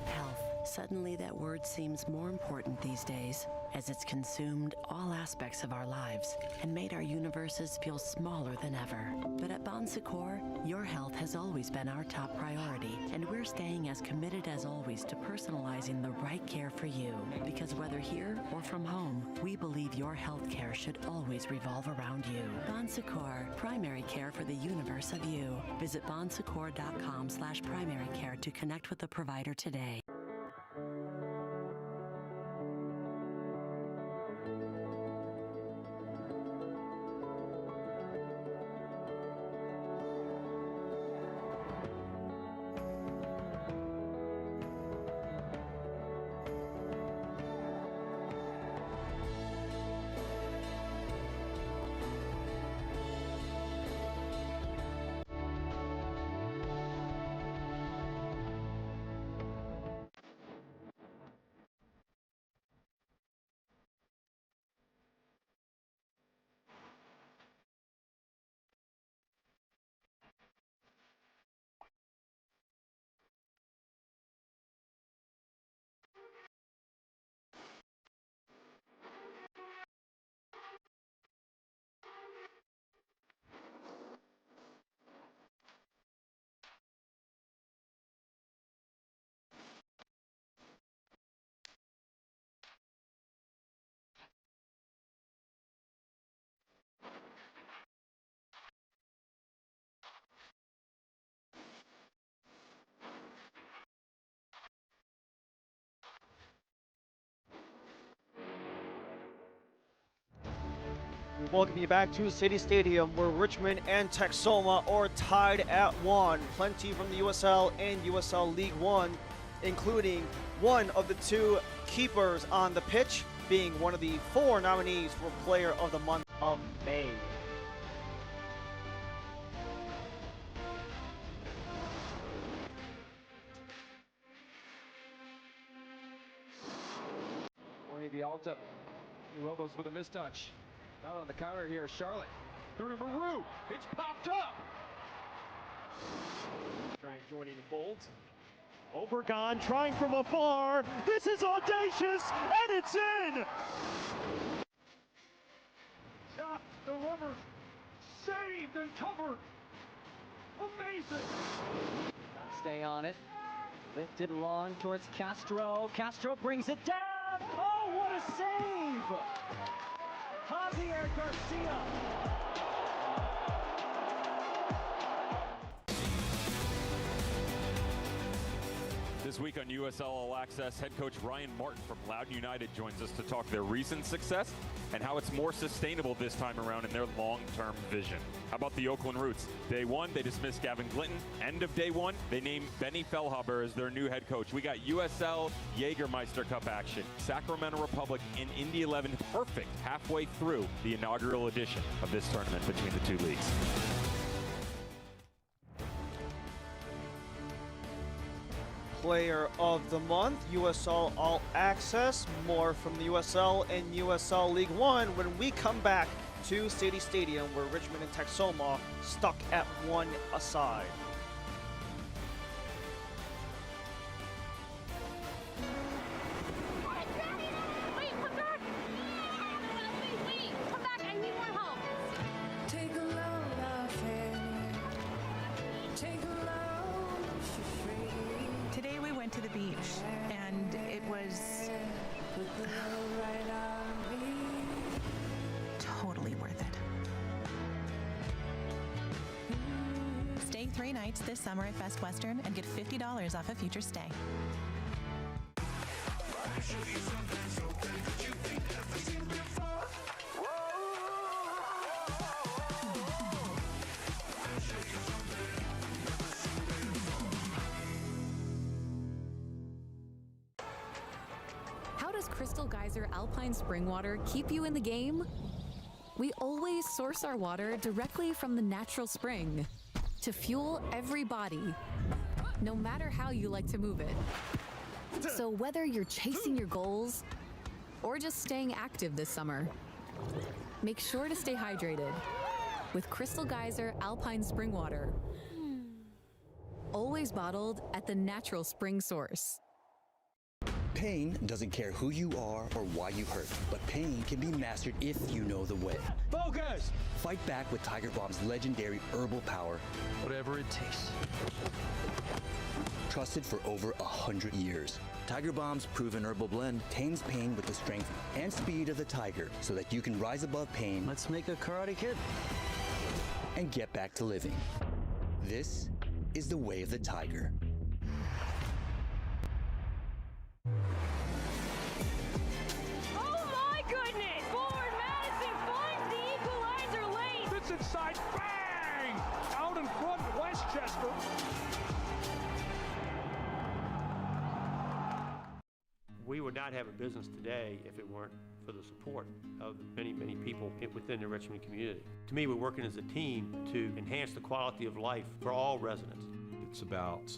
Health. Suddenly that word seems more important these days, as it's consumed all aspects of our lives and made our universes feel smaller than ever. But at Bon Secours, your health has always been our top priority, and we're staying as committed as always to personalizing the right care for you. Because whether here or from home, we believe your health care should always revolve around you. Bon Secours, primary care for the universe of you. Visit bonsecours.com/primary care to connect with the provider today. Welcome you back to City Stadium, where Richmond and Texoma are tied at 1. Plenty from the USL and USL League One, including one of the two keepers on the pitch, being one of the 4 nominees for Player of the Month of May. The Alta. Willows with a mistouch. Now on the counter here, Charlotte. Through to Maru. It's popped up. Trying joining the bolt. Obregon trying from afar. This is audacious, and it's in! Shot delivered. Saved and covered. Amazing. Stay on it. Lifted long towards Castro. Castro brings it down. Oh, what a save! Javier Garcia. This week on USL All Access, head coach Ryan Martin from Loudoun United joins us to talk their recent success and how it's more sustainable this time around in their long-term vision. How about the Oakland Roots? Day 1, they dismissed Gavin Glinton. End of day 1, they named Benny Fellhaber as their new head coach. We got USL Jägermeister Cup action. Sacramento Republic in Indy 11, perfect halfway through the inaugural edition of this tournament between the two leagues. Player of the Month, USL All Access. More from the USL and USL League One when we come back to City Stadium, where Richmond and Texoma stuck at 1 aside. Today we went to the beach, and it was totally worth it. Stay 3 nights this summer at Best Western and get $50 off a future stay. How does Crystal Geyser Alpine Spring Water keep you in the game? We always source our water directly from the natural spring to fuel every body, no matter how you like to move it. So whether you're chasing your goals or just staying active this summer, make sure to stay hydrated with Crystal Geyser Alpine Spring Water. Always bottled at the natural spring source. Pain doesn't care who you are or why you hurt, but pain can be mastered if you know the way. Focus! Fight back with Tiger Balm's legendary herbal power. Whatever it takes. Trusted for over 100 years. Tiger Balm's proven herbal blend tames pain with the strength and speed of the tiger so that you can rise above pain. Let's make a Karate Kid. And get back to living. This is the way of the tiger. Inside, bang! Out in front, Westchester. We would not have a business today if it weren't for the support of many, many people within the Richmond community. To me, we're working as a team to enhance the quality of life for all residents. It's about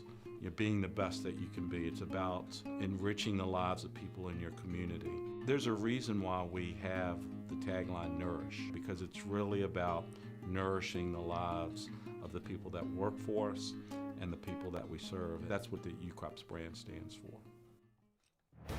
being the best that you can be. It's about enriching the lives of people in your community. There's a reason why we have the tagline Nourish, because it's really about nourishing the lives of the people that work for us and the people that we serve. That's what the UCrops brand stands for.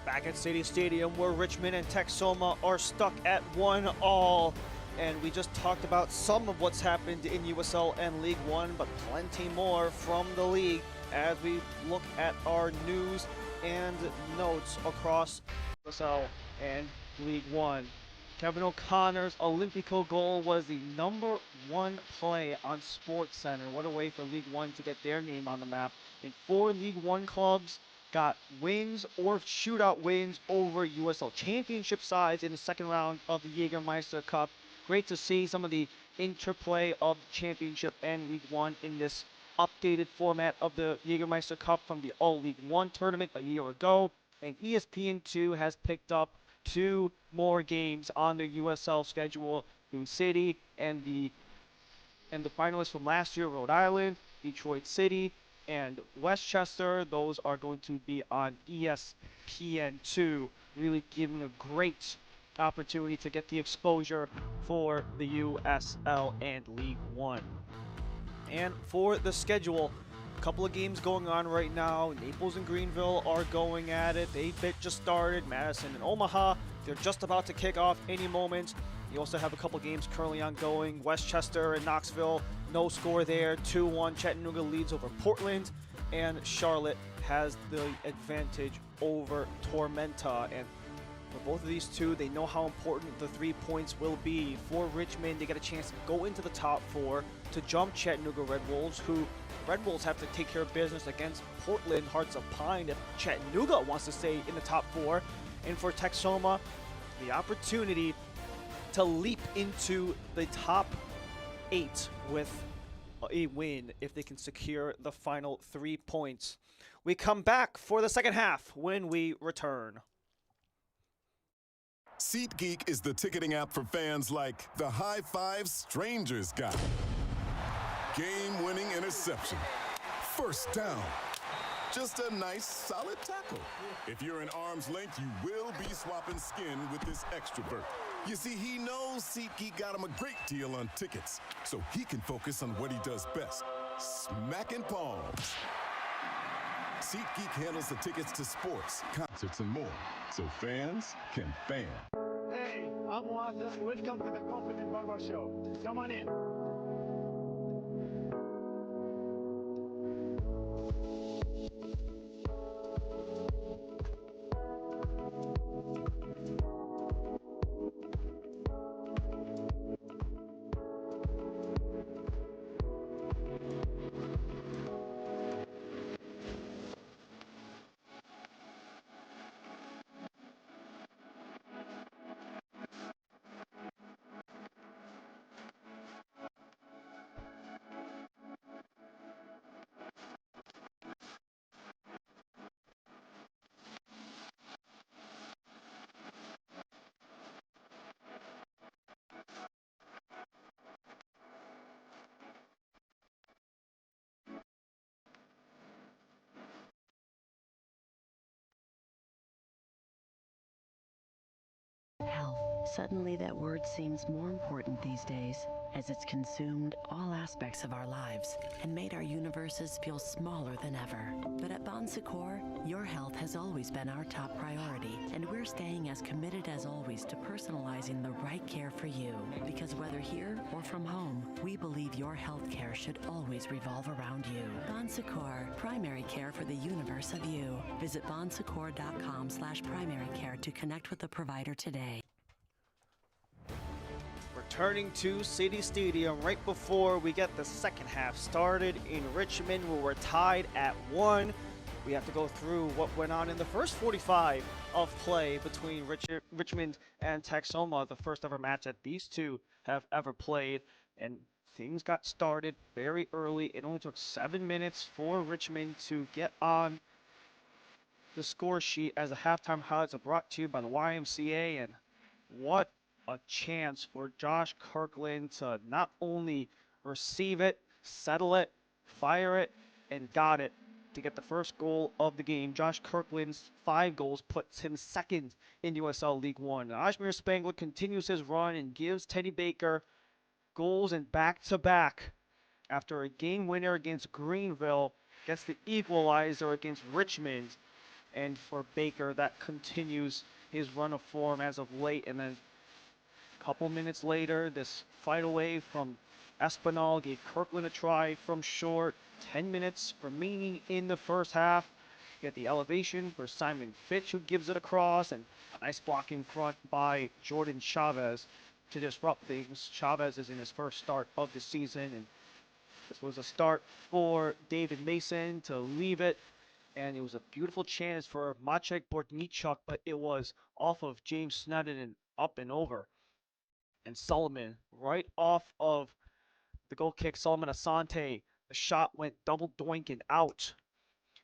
Back at City Stadium, where Richmond and Texoma are stuck at 1-1. And we just talked about some of what's happened in USL and League One, but plenty more from the league as we look at our news and notes across USL and League One. Kevin O'Connor's Olympico goal was the #1 play on SportsCenter. What a way for League One to get their name on the map. In 4 League One clubs, got wins or shootout wins over USL Championship sides in the second round of the Jägermeister Cup. Great to see some of the interplay of Championship and League One in this updated format of the Jägermeister Cup from the All League One tournament a year ago. And ESPN2 has picked up 2 more games on the USL schedule. New City and the finalists from last year, Rhode Island, Detroit City, and Westchester. Those are going to be on ESPN2, really giving a great opportunity to get the exposure for the USL and League One. And for the schedule, a couple of games going on right now. Naples and Greenville are going at it. The 8-bit just started. Madison and Omaha, they're just about to kick off any moment. You also have a couple games currently ongoing. Westchester and Knoxville, no score there. 2-1. Chattanooga leads over Portland. And Charlotte has the advantage over Tormenta. And for both of these two, they know how important the 3 points will be. For Richmond, they get a chance to go into the top 4 to jump Chattanooga Red Wolves, who Red Wolves have to take care of business against Portland Hearts of Pine if Chattanooga wants to stay in the top 4. And for Texoma, the opportunity to leap into the top 8 with a win if they can secure the final 3 points. We come back for the second half when we return. SeatGeek is the ticketing app for fans like the high five strangers got. Game-winning interception. First down. Just a nice, solid tackle. If you're in arm's length, you will be swapping skin with this extrovert. You see, he knows SeatGeek got him a great deal on tickets, so he can focus on what he does best, smacking palms. SeatGeek handles the tickets to sports, concerts, and more, so fans can fan. Hey, I'm Wanda. Welcome to the Compliment Barber Show. Come on in. Health. Suddenly, that word seems more important these days, as it's consumed all aspects of our lives and made our universes feel smaller than ever. But at Bon Secours, your health has always been our top priority, and we're staying as committed as always to personalizing the right care for you. Because whether here or from home, we believe your health care should always revolve around you. Bon Secours, primary care for the universe of you. Visit bonsecours.com/primary care to connect with a provider today. Returning to City Stadium right before we get the second half started in Richmond, where we're tied at 1. We have to go through what went on in the first 45 of play between Richmond and Texoma, the first ever match that these two have ever played. And things got started very early. It only took 7 minutes for Richmond to get on the score sheet as the halftime highlights are brought to you by the YMCA. And what a chance for Josh Kirkland to not only receive it, settle it, fire it, and got it to get the first goal of the game. Josh Kirkland's 5 goals puts him second in USL League One. Ajmer Spangler continues his run and gives Teddy Baker goals in back-to-back after a game winner against Greenville, gets the equalizer against Richmond. And for Baker, that continues his run of form as of late. And then couple minutes later, this fight away from Espinal gave Kirkland a try from short. 10 minutes remaining in the first half. You get the elevation for Simon Fitch, who gives it across, and a nice block in front by Jordan Chavez to disrupt things. Chavez is in his first start of the season, and this was a start for David Mason to leave it and it was a beautiful chance for Maciek Bortniczuk, but it was off of James Sneddon and up and over. And Solomon, right off of the goal kick, Solomon Asante, the shot went double doink and out.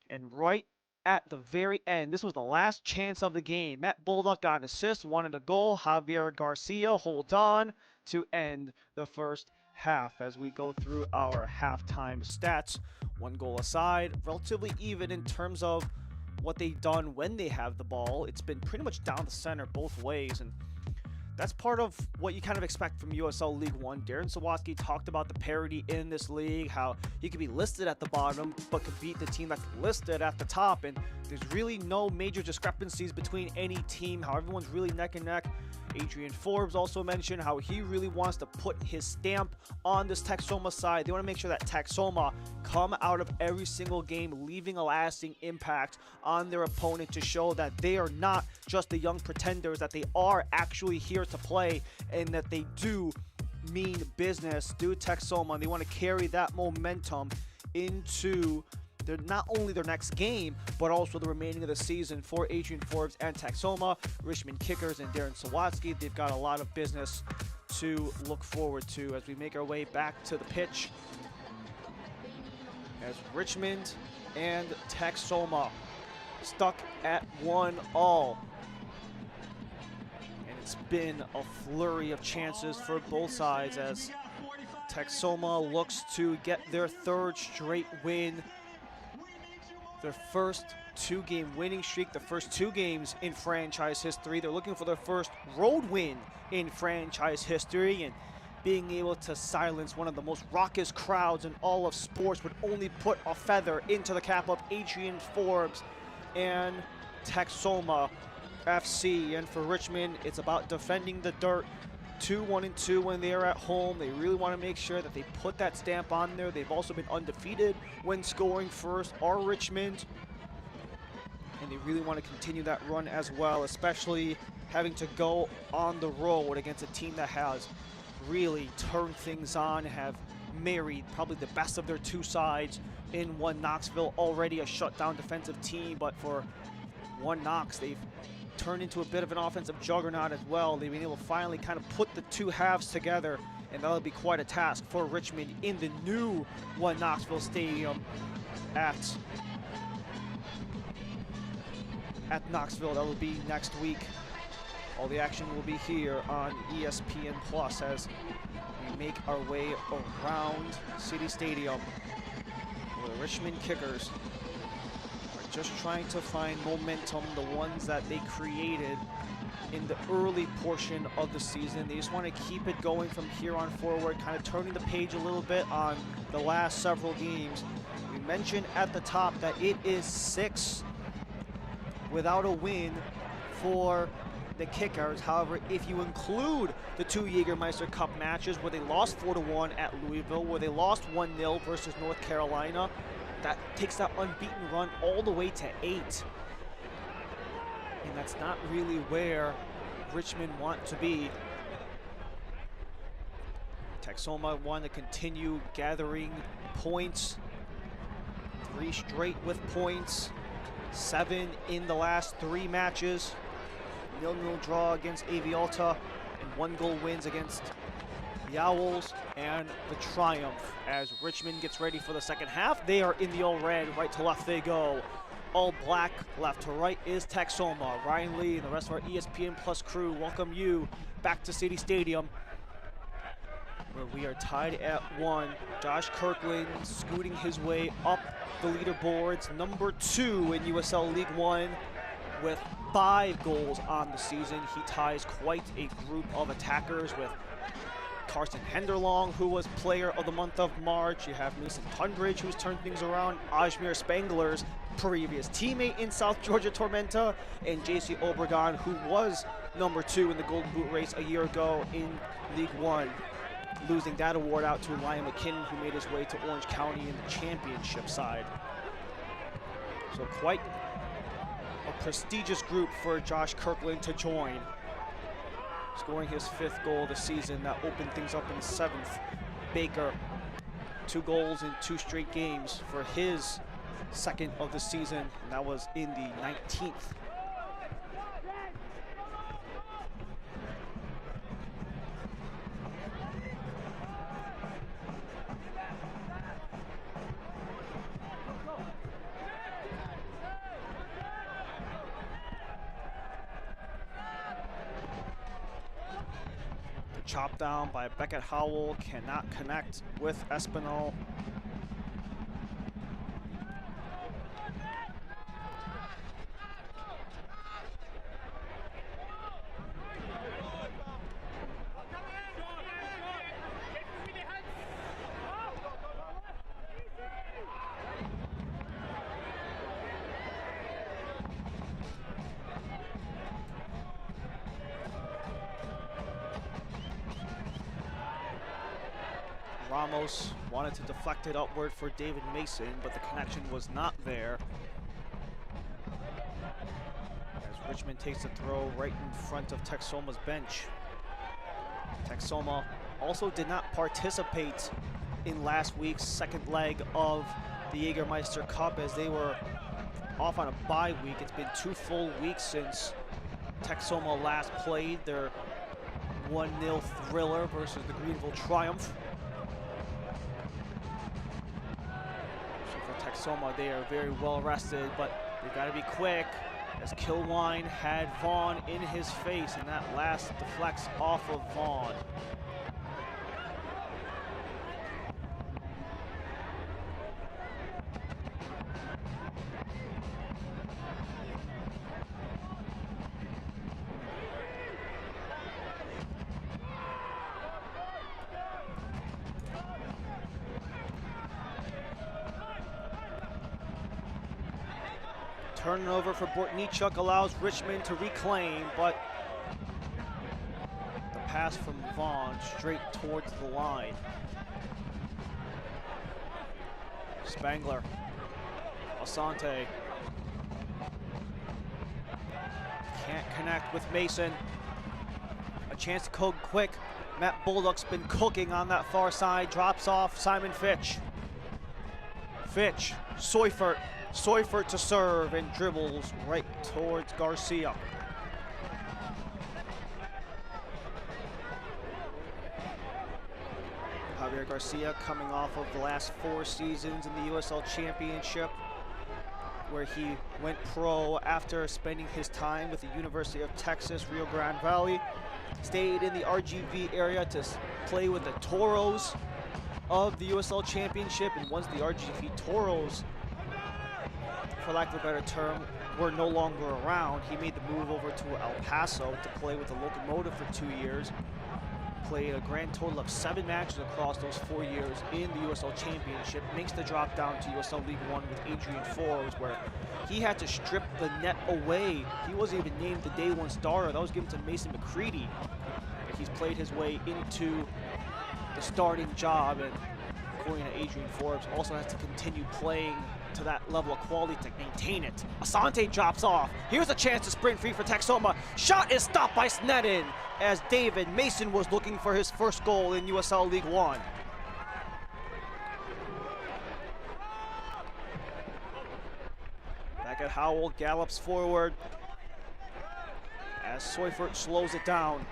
And right at the very end, this was the last chance of the game. Matt Bulldog got an assist, wanted a goal. Javier Garcia holds on to end the first half as we go through our halftime stats. One goal aside, relatively even in terms of what they've done when they have the ball. It's been pretty much down the center both ways, and that's part of what you kind of expect from USL League One. Darren Sawatsky talked about the parity in this league, how he could be listed at the bottom, but could beat the team that's listed at the top. And there's really no major discrepancies between any team, how everyone's really neck and neck. Adrian Forbes also mentioned how he really wants to put his stamp on this Texoma side. They want to make sure that Texoma come out of every single game leaving a lasting impact on their opponent to show that they are not just the young pretenders, that they are actually here to play and that they do mean business. Do Texoma, and they want to carry that momentum into not only their next game, but also the remaining of the season for Adrian Forbes and Texoma. Richmond Kickers and Darren Sawatsky, they've got a lot of business to look forward to as we make our way back to the pitch. As Richmond and Texoma stuck at 1-1. And it's been a flurry of chances for both sides as Texoma looks to get their third straight win. Their first two-game winning streak, the first 2 games in franchise history. They're looking for their first road win in franchise history, and being able to silence one of the most raucous crowds in all of sports would only put a feather into the cap of Adrian Forbes and Texoma FC. And for Richmond, it's about defending the dirt. 2-1-2 when they are at home. They really want to make sure that they put that stamp on there. They've also been undefeated when scoring first, are Richmond. And they really want to continue that run as well, especially having to go on the road against a team that has really turned things on, have married probably the best of their 2 sides in One Knoxville, already a shutdown defensive team, but for One Knox, they've turned into a bit of an offensive juggernaut as well. They've been able to finally kind of put the 2 halves together, and that'll be quite a task for Richmond in the new One Knoxville Stadium at Knoxville. That will be next week. All the action will be here on ESPN Plus as we make our way around City Stadium, where the Richmond Kickers just trying to find momentum, the ones that they created in the early portion of the season. They just want to keep it going from here on forward, kind of turning the page a little bit on the last several games. We mentioned at the top that it is 6 without a win for the Kickers. However, if you include the 2 Jägermeister Cup matches where they lost 4-1 at Louisville, where they lost 1-0 versus North Carolina, that takes that unbeaten run all the way to 8. And that's not really where Richmond want to be. Texoma want to continue gathering points. 3 straight with points. 7 in the last 3 matches. 0-0 draw against Avialta and 1-goal wins against the Owls, and the triumph as Richmond gets ready for the second half. They are in the all red, right to left they go. All black, left to right is Texoma. Ryan Lee and the rest of our ESPN Plus crew welcome you back to City Stadium, where we are tied at 1. Josh Kirkland scooting his way up the leaderboards, number 2 in USL League One with 5 goals on the season. He ties quite a group of attackers with Carson Henderlong, who was player of the month of March. You have Mason Tundridge, who's turned things around. Ajmer Spangler's previous teammate in South Georgia Tormenta. And JC Obregon, who was number 2 in the Golden Boot race a year ago in League One, losing that award out to Ryan McKinnon, who made his way to Orange County in the championship side. So quite a prestigious group for Josh Kirkland to join, scoring his 5th goal of the season. That opened things up in the 7th. Baker, 2 goals in 2 straight games for his second of the season, and that was in the 19th. Chopped down by Beckett Howell, cannot connect with Espinal. Ramos wanted to deflect it upward for David Mason, but the connection was not there. As Richmond takes the throw right in front of Texoma's bench. Texoma also did not participate in last week's second leg of the Jägermeister Cup as they were off on a bye week. It's been 2 full weeks since Texoma last played their 1-0 thriller versus the Greenville Triumph. Texoma, they are very well rested, but they got to be quick as Kilwine had Vaughn in his face, and that last deflects off of Vaughn. Turnover for Bortnichuk allows Richmond to reclaim, but the pass from Vaughn straight towards the line. Spangler, Asante. Can't connect with Mason. A chance to cook quick. Matt Bullock's been cooking on that far side. Drops off Simon Fitch. Fitch, Seufert. Seufert to serve and dribbles right towards Garcia. Javier Garcia coming off of the last 4 seasons in the USL Championship, where he went pro after spending his time with the University of Texas, Rio Grande Valley. Stayed in the RGV area to play with the Toros of the USL Championship, and once the RGV Toros, for lack of a better term, were no longer around, he made the move over to El Paso to play with the Locomotive for 2 years. Played a grand total of 7 matches across those 4 years in the USL Championship. Makes the drop down to USL League One with Adrian Forbes, where he had to strip the net away. He wasn't even named the day 1 starter. That was given to Mason McCready. But he's played his way into the starting job, and according to Adrian Forbes, also has to continue playing to that level of quality to maintain it. Asante drops off. Here's a chance to sprint free for Texoma. Shot is stopped by Sneddon as David Mason was looking for his first goal in USL League One. Beckett Howell gallops forward as Seufert slows it down.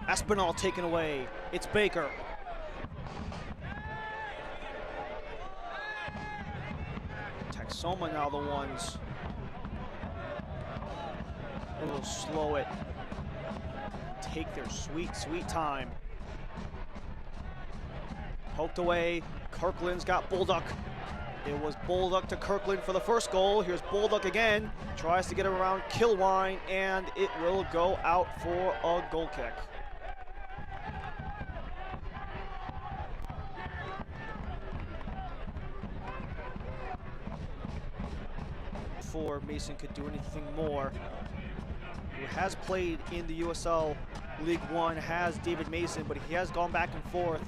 Espinal taken away. It's Baker. Texoma now the ones who will slow it, take their sweet, sweet time. Poked away, Kirkland's got Bulldog. It was Bulldog to Kirkland for the first goal. Here's Bulldog again, tries to get him around Kilwine, and it will go out for a goal kick. Before Mason could do anything more. Who has played in the USL League One has David Mason, but he has gone back and forth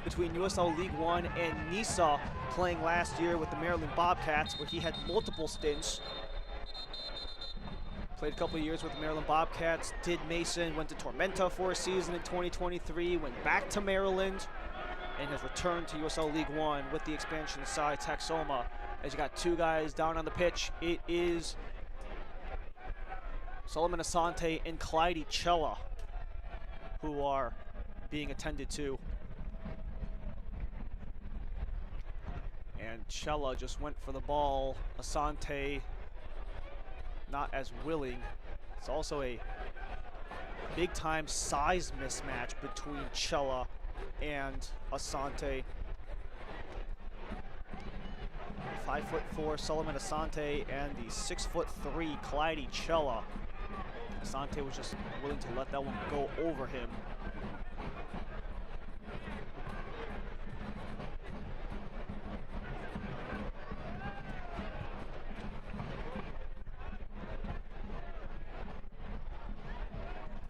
between USL League One and NISA, playing last year with the Maryland Bobcats, where he had multiple stints. Played a couple of years with the Maryland Bobcats, did Mason, went to Tormenta for a season in 2023, went back to Maryland, and has returned to USL League One with the expansion side, Texoma. As you got two guys down on the pitch, it is Solomon Asante and Clyde Chella who are being attended to. And Chella just went for the ball. Asante not as willing. It's also a big time size mismatch between Chella and Asante. 5'4" Solomon Asante and the 6'3" Clyde Chella. Asante was just willing to let that one go over him.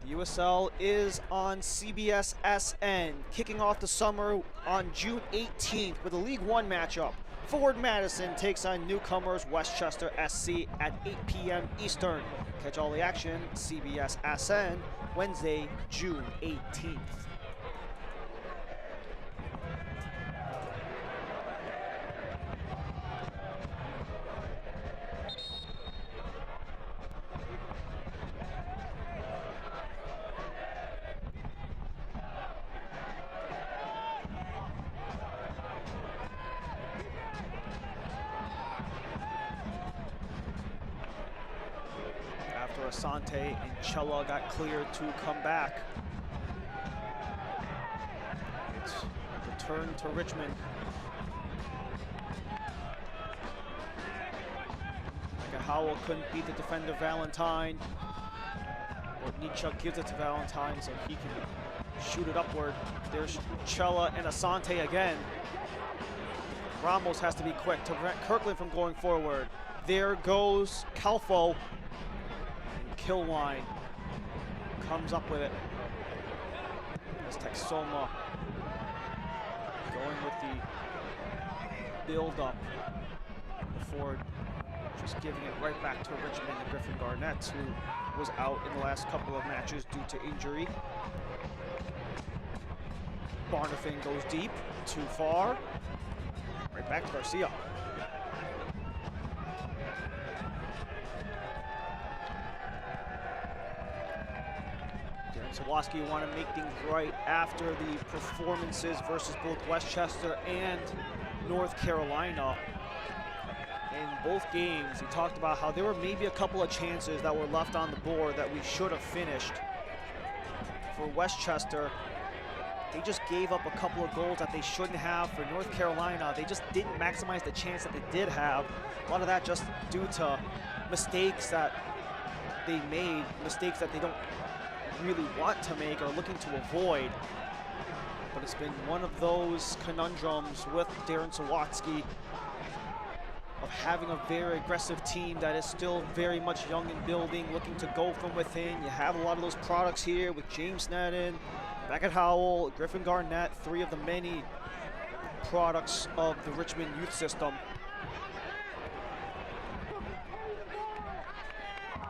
USL is on CBS SN, kicking off the summer on June 18th with a League One matchup. Forward Madison takes on newcomers Westchester SC at 8 p.m. Eastern. Catch all the action, CBS SN, Wednesday, June 18th. Asante and Chella got cleared to come back. It's the turn to Richmond. Like Howell couldn't beat the defender Valentine. But Nietzsche gives it to Valentine so he can shoot it upward. There's Chella and Asante again. Ramos has to be quick to prevent Kirkland from going forward. There goes Calfo. Kilwine comes up with it. As Texoma going with the build-up before just giving it right back to Richmond and Griffin Garnett, who was out in the last couple of matches due to injury. Barnafin goes deep, too far. Right back to Garcia. Sawaski want to make things right after the performances versus both Westchester and North Carolina. In both games, he talked about how there were maybe a couple of chances that were left on the board that we should have finished. For Westchester, they just gave up a couple of goals that they shouldn't have. For North Carolina, they just didn't maximize the chance that they did have. A lot of that just due to mistakes that they made, mistakes that they don't really want to make or looking to avoid. But it's been one of those conundrums with Darren Sawatsky of having a very aggressive team that is still very much young in building, looking to go from within. You have a lot of those products here with James Sneddon, Beckett Howell, Griffin Garnett, three of the many products of the Richmond youth system.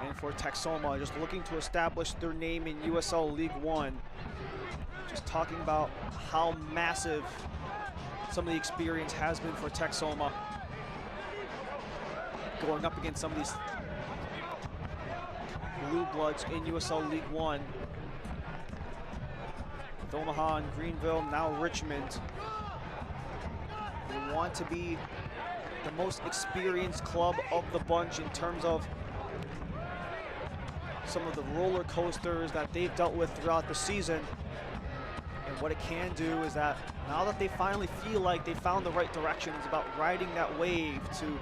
And for Texoma, just looking to establish their name in USL League One. Just talking about how massive some of the experience has been for Texoma. Going up against some of these blue bloods in USL League One. With Omaha and Greenville, now Richmond. They want to be the most experienced club of the bunch in terms of some of the roller coasters that they've dealt with throughout the season. And what it can do is that now that they finally feel like they found the right direction, it's about riding that wave to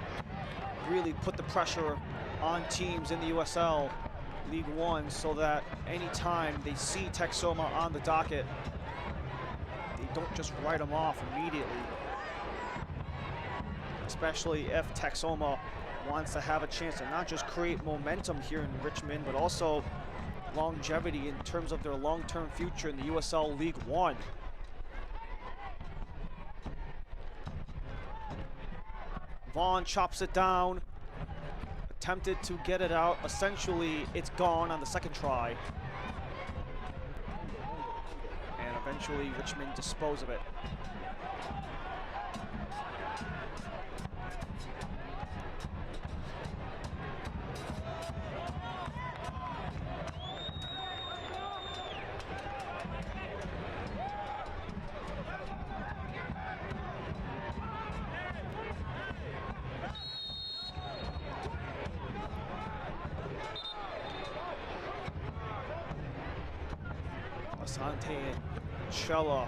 really put the pressure on teams in the USL League One so that anytime they see Texoma on the docket, they don't just write them off immediately. Especially if Texoma wants to have a chance to not just create momentum here in Richmond, but also longevity in terms of their long-term future in the USL League One. Vaughn chops it down, attempted to get it out. Essentially, it's gone on the second try. And eventually, Richmond dispose of it. Asante and Chella,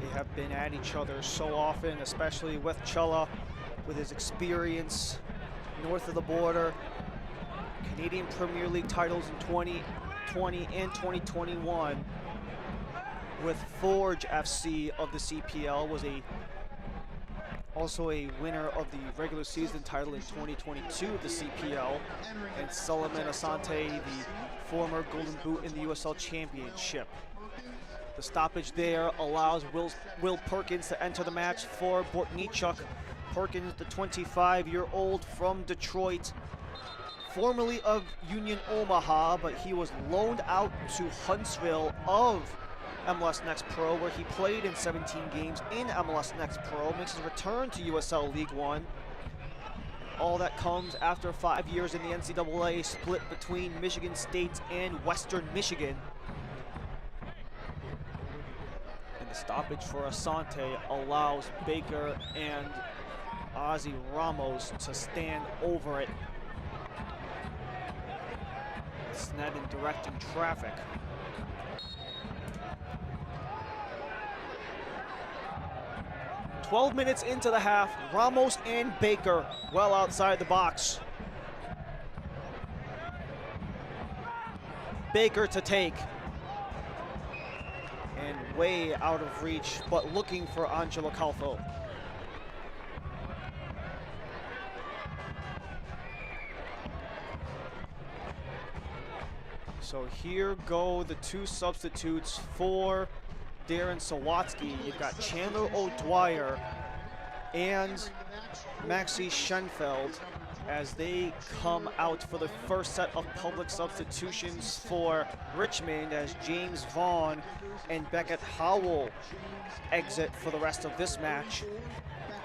they have been at each other so often, especially with Chella, with his experience north of the border. Canadian Premier League titles in 2020 and 2021 with Forge FC of the CPL, was also a winner of the regular season title in 2022 of the CPL, and Solomon Asante, the former Golden Boot in the USL Championship. The stoppage there allows Will Perkins to enter the match for Bortnichuk. Perkins, the 25-year-old from Detroit, formerly of Union Omaha, but he was loaned out to Huntsville of MLS Next Pro, where he played in 17 games in MLS Next Pro, makes his return to USL League One. All that comes after 5 years in the NCAA, split between Michigan State and Western Michigan. And the stoppage for Asante allows Baker and Ozzy Ramos to stand over it. Sneddon directing traffic. "12 minutes into the half, Ramos and Baker well outside the box. Baker to take. And way out of reach, but looking for Angelo Calfo. So here go the two substitutes for Darren Sawatsky. You've got Chandler O'Dwyer and Maxi Schenfeld as they come out for the first set of public substitutions for Richmond, as James Vaughn and Beckett Howell exit for the rest of this match.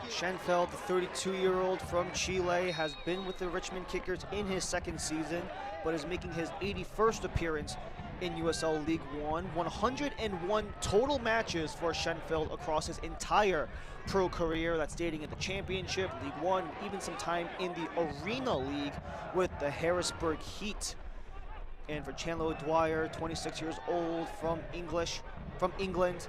Schenfeld, the 32-year-old from Chile, has been with the Richmond Kickers in his second season, but is making his 81st appearance in USL League One. 101 total matches for Schenfeld across his entire pro career. That's dating at the Championship, League One, even some time in the Arena League with the Harrisburg Heat. And for Chandler O'Dwyer, 26 years old, from England.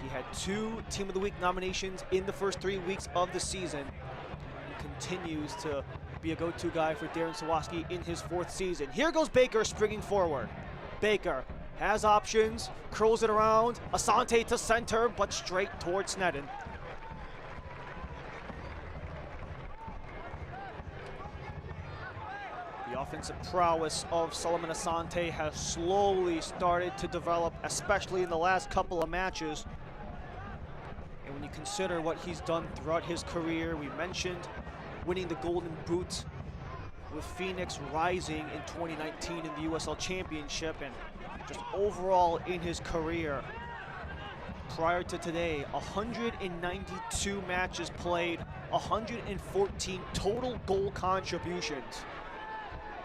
He had 2 Team of the Week nominations in the first 3 weeks of the season, and continues to be a go-to guy for Darren Sawatsky in his 4th season. Here goes Baker springing forward. Baker has options, curls it around, Asante to center, but straight towards Sneddon. The offensive prowess of Solomon Asante has slowly started to develop, especially in the last couple of matches. And when you consider what he's done throughout his career, we mentioned winning the Golden Boot with Phoenix Rising in 2019 in the USL Championship, and just overall in his career. Prior to today, 192 matches played, 114 total goal contributions.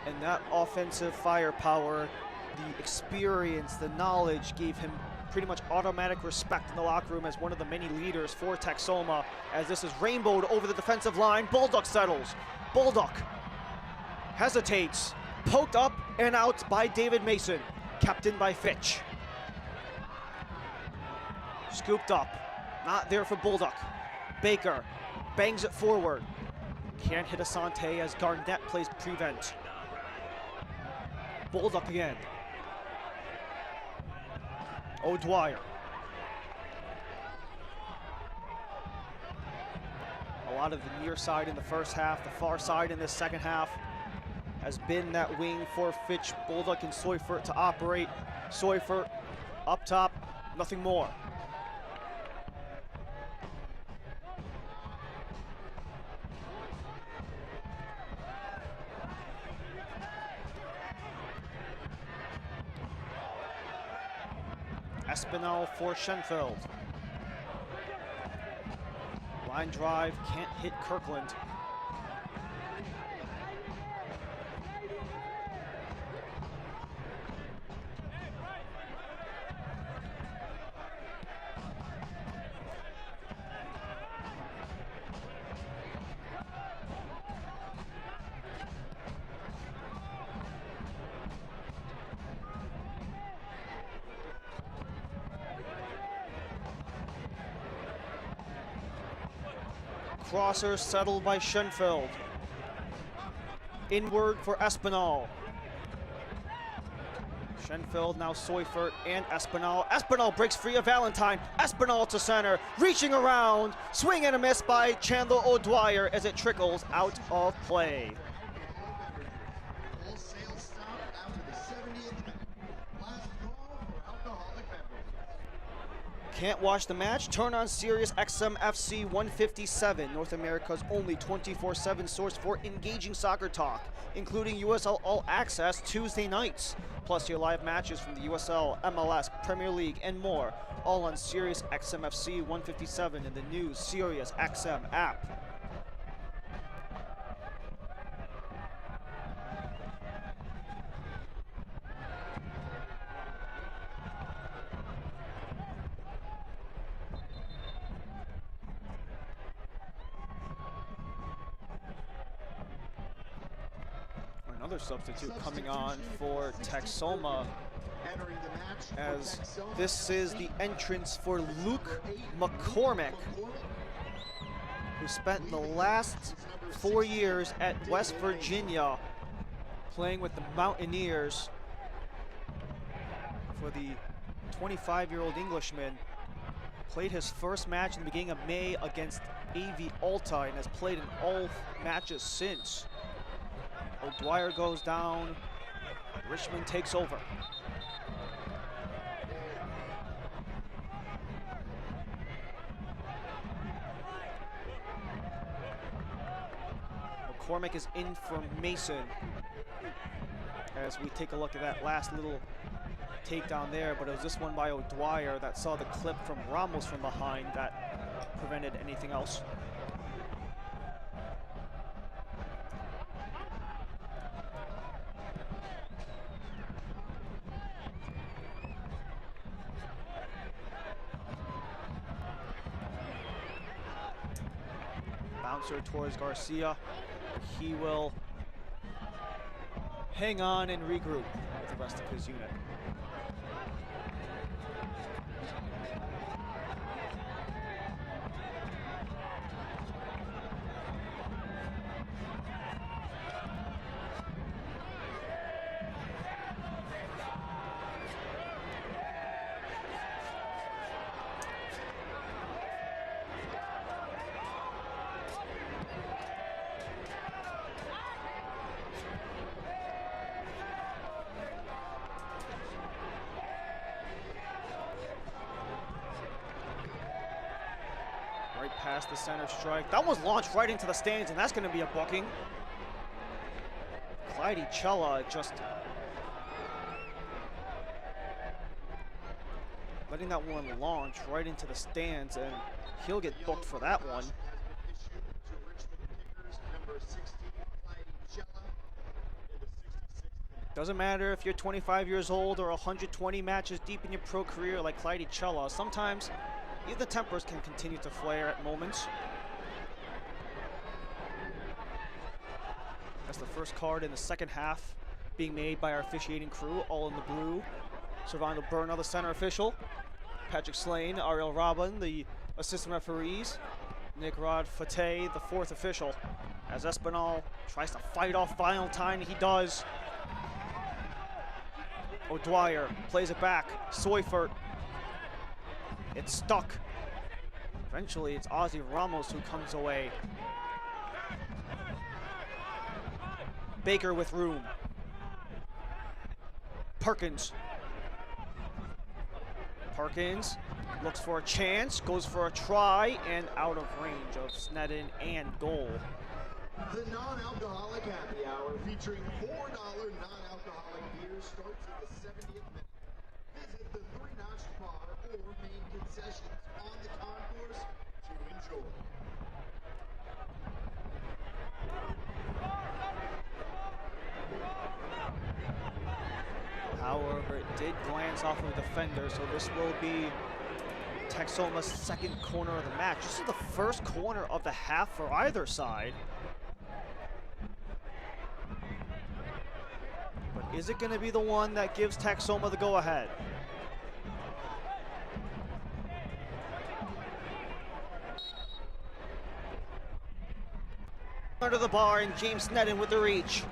And that offensive firepower, the experience, the knowledge gave him pretty much automatic respect in the locker room as one of the many leaders for Texoma, as this is rainbowed over the defensive line. Baldock settles. Baldock hesitates. Poked up and out by David Mason, captained by Fitch. Scooped up. Not there for Baldock. Baker bangs it forward. Can't hit Asante as Garnett plays prevent. Baldock again. O'Dwyer. A lot of the near side in the first half, the far side in this second half has been that wing for Fitch, Baldock, and Seufert to operate. Seufert up top, nothing more. Espinal for Schenfeld. Line drive, can't hit Kirkland. crosser settled by Schoenfeld. Inward for Espinal. Schoenfeld, now Seufert and Espinal. Espinal breaks free of Valentine. Espinal to center, reaching around. Swing and a miss by Chandler O'Dwyer as it trickles out of play. Can't watch the match? Turn on Sirius XM FC 157, North America's only 24/7 source for engaging soccer talk, including USL All Access Tuesday nights, plus your live matches from the USL, MLS, Premier League, and more, all on Sirius XM FC 157 and the new Sirius XM app. Another substitute coming on for Texoma, as this is the entrance for Luke McCormick, who spent the last 4 years at West Virginia playing with the Mountaineers. For the 25-year-old Englishman, played his first match in the beginning of May against AV Alta and has played in all matches since. O'Dwyer goes down. Richmond takes over. McCormick is in for Mason. As we take a look at that last little takedown there, but it was this one by O'Dwyer that saw the clip from Ramos from behind that prevented anything else. Bouncer towards Garcia. He will hang on and regroup with the rest of his unit. Past the center strike. That was launched right into the stands, and that's going to be a booking. Clyde Chella just letting that one launch right into the stands, and he'll get booked for that one. Doesn't matter if you're 25 years old or 120 matches deep in your pro career like Clyde Chella. Sometimes even the tempers can continue to flare at moments. That's the first card in the second half being made by our officiating crew, all in the blue. Servando Bernal, the center official. Patrick Slane, Ariel Robin, the assistant referees. Nick Rod Fate, the fourth official. As Espinal tries to fight off Valentine, he does. O'Dwyer plays it back. Seufert. It's stuck. Eventually, it's Ozzy Ramos who comes away. Baker with room. Perkins. Perkins looks for a chance, goes for a try, and out of range of Sneddon and goal. The non-alcoholic happy hour featuring $4 non-alcoholic beers starts at the 70th minute. Visit the three-notch bar or main concessions on the concourse to enjoy. However, it did glance off of the defender, so this will be Texoma's second corner of the match. This is the first corner of the half for either side. But is it going to be the one that gives Texoma the go-ahead? Under the bar, and James Sneddon with the reach.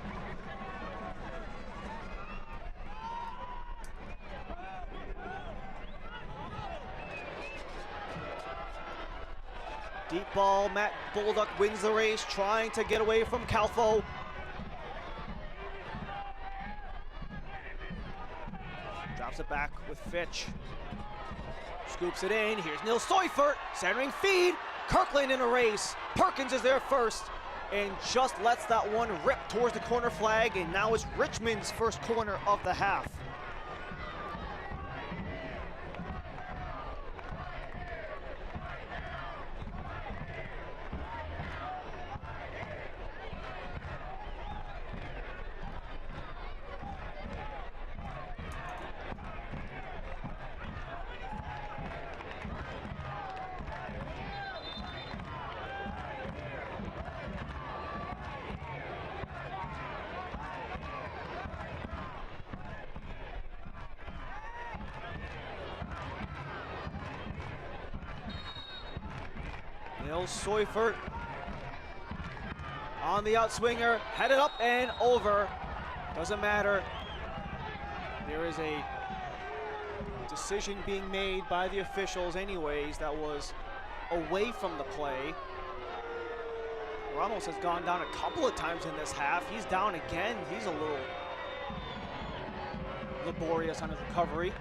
Deep ball, Matt Bolduc wins the race, trying to get away from Calfo. Drops it back with Fitch. Scoops it in, here's Neil Seufert, centering feed. Kirkland in a race, Perkins is there first, and just lets that one rip towards the corner flag, and now it's Richmond's first corner of the half. Neil Seufert on the outswinger, headed up and over. Doesn't matter. There is a decision being made by the officials anyways that was away from the play. Ramos has gone down a couple of times in this half. He's down again. He's a little laborious on his recovery.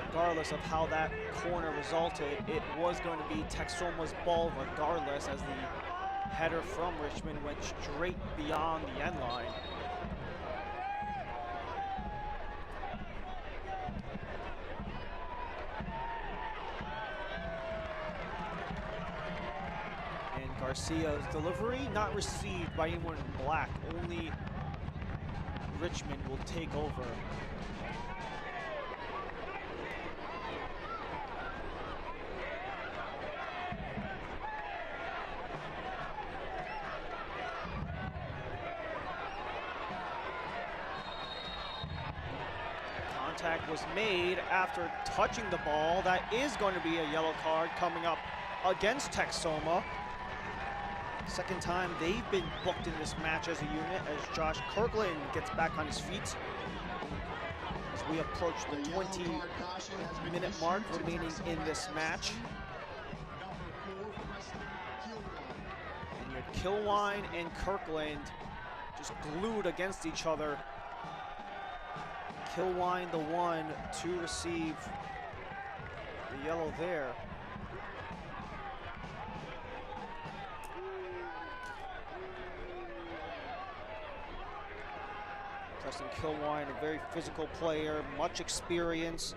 Regardless of how that corner resulted, it was going to be Texoma's ball regardless, as the header from Richmond went straight beyond the end line. And Garcia's delivery not received by anyone in black. Only Richmond will take over. Contact was made after touching the ball. That is going to be a yellow card coming up against Texoma. Second time they've been booked in this match as a unit, as Josh Kirkland gets back on his feet. As we approach the 20-minute mark remaining in this match. And you had Kilwine and Kirkland just glued against each other. Kilwine the one to receive the yellow there. Justin Kilwine, a very physical player, much experience.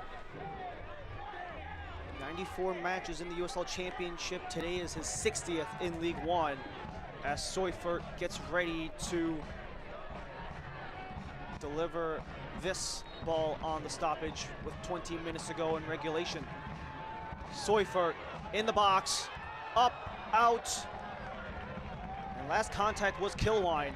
94 matches in the USL Championship. Today is his 60th in League One, as Seufert gets ready to deliver this ball on the stoppage with 20 minutes to go in regulation. Seufert in the box, up, out, and last contact was Kilwine.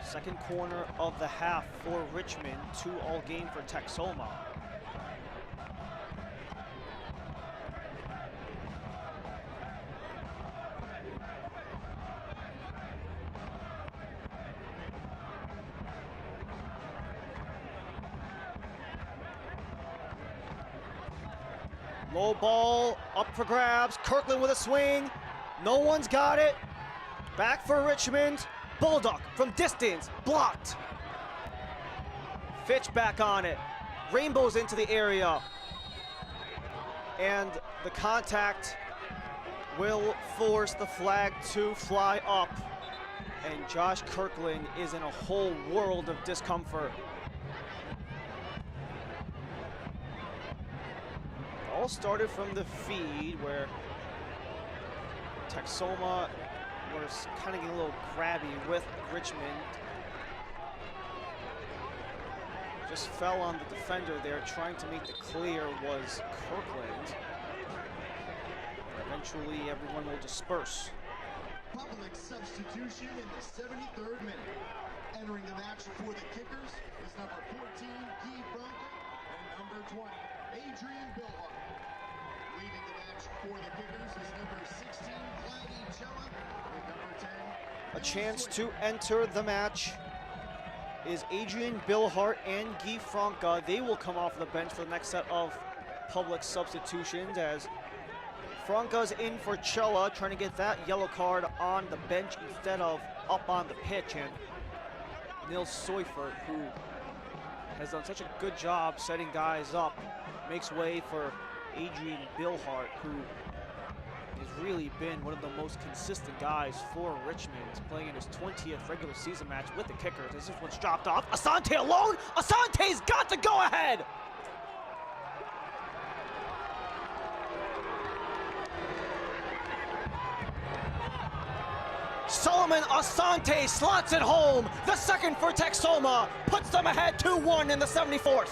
Second corner of the half for Richmond, 2-all game for Texoma. Low ball, up for grabs, Kirkland with a swing, no one's got it, back for Richmond, Bolduc from distance, blocked. Fitch back on it, Rainbows into the area, and the contact will force the flag to fly up, and Josh Kirkland is in a whole world of discomfort. All started from the feed where Texoma was kind of getting a little crabby with Richmond. Just fell on the defender there, trying to make the clear was Kirkland. Eventually, everyone will disperse. Public substitution in the 73rd minute. Entering the match for the kickers is number 14, Guy Franco, and number 20, Adrian Billhart. Leading the match for the kickers is number 16, Vladi Chella, and number 10. A chance to enter the match is Adrian Billhart and Guy Franca. They will come off the bench for the next set of public substitutions as Franca's in for Chella, trying to get that yellow card on the bench instead of up on the pitch. And Nils Seufert, who has done such a good job setting guys up, makes way for Adrian Billhart, who has really been one of the most consistent guys for Richmond, playing in his 20th regular season match with the kickers. This one's dropped off. Asante alone. Asante's got the go-ahead. Solomon Asante slots it home. The second for Texoma puts them ahead 2-1 in the 74th.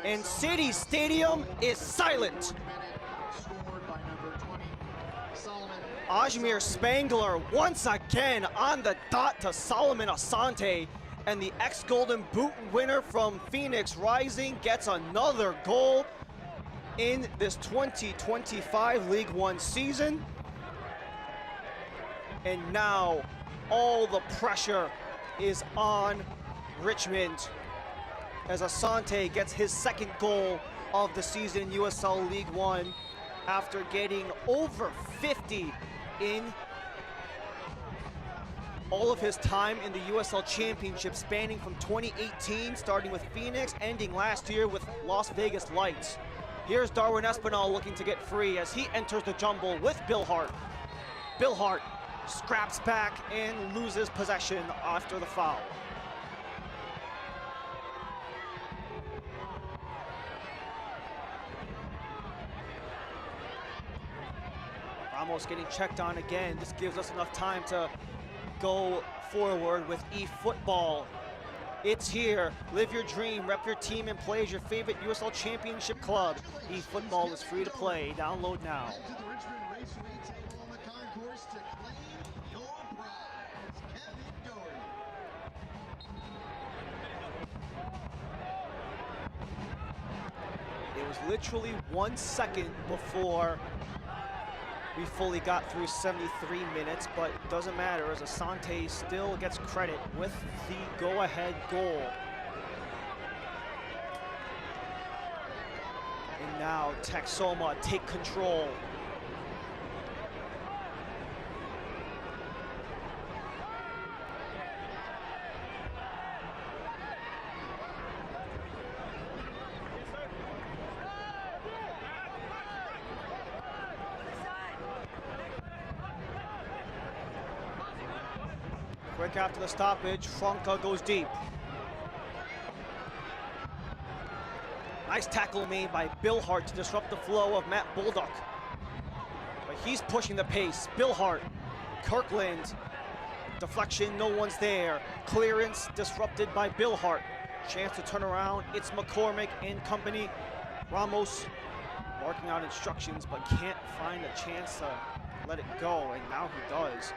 And City Stadium is silent. Ajmer Spangler once again on the dot to Solomon Asante, and the ex-Golden Boot winner from Phoenix Rising gets another goal in this 2025 League One season. And now all the pressure is on Richmond as Asante gets his second goal of the season in USL League One after getting over 50 in all of his time in the USL Championship, spanning from 2018, starting with Phoenix, ending last year with Las Vegas Lights. Here's Darwin Espinal looking to get free as he enters the jumble with Billhart. Billhart scraps back and loses possession after the foul. Ramos getting checked on again. This gives us enough time to go forward with eFootball. It's here. Live your dream, rep your team, and play as your favorite USL Championship club. eFootball is free to play. Download now. It was literally 1 second before we fully got through 73 minutes, but it doesn't matter as Asante still gets credit with the go-ahead goal. And now Texoma take control. Quick after the stoppage, Franca goes deep. Nice tackle made by Billhart to disrupt the flow of Matt Bulldog. But he's pushing the pace. Billhart, Kirkland, deflection, no one's there. Clearance disrupted by Billhart. Chance to turn around, it's McCormick and company. Ramos barking out instructions, but can't find a chance to let it go, and now he does.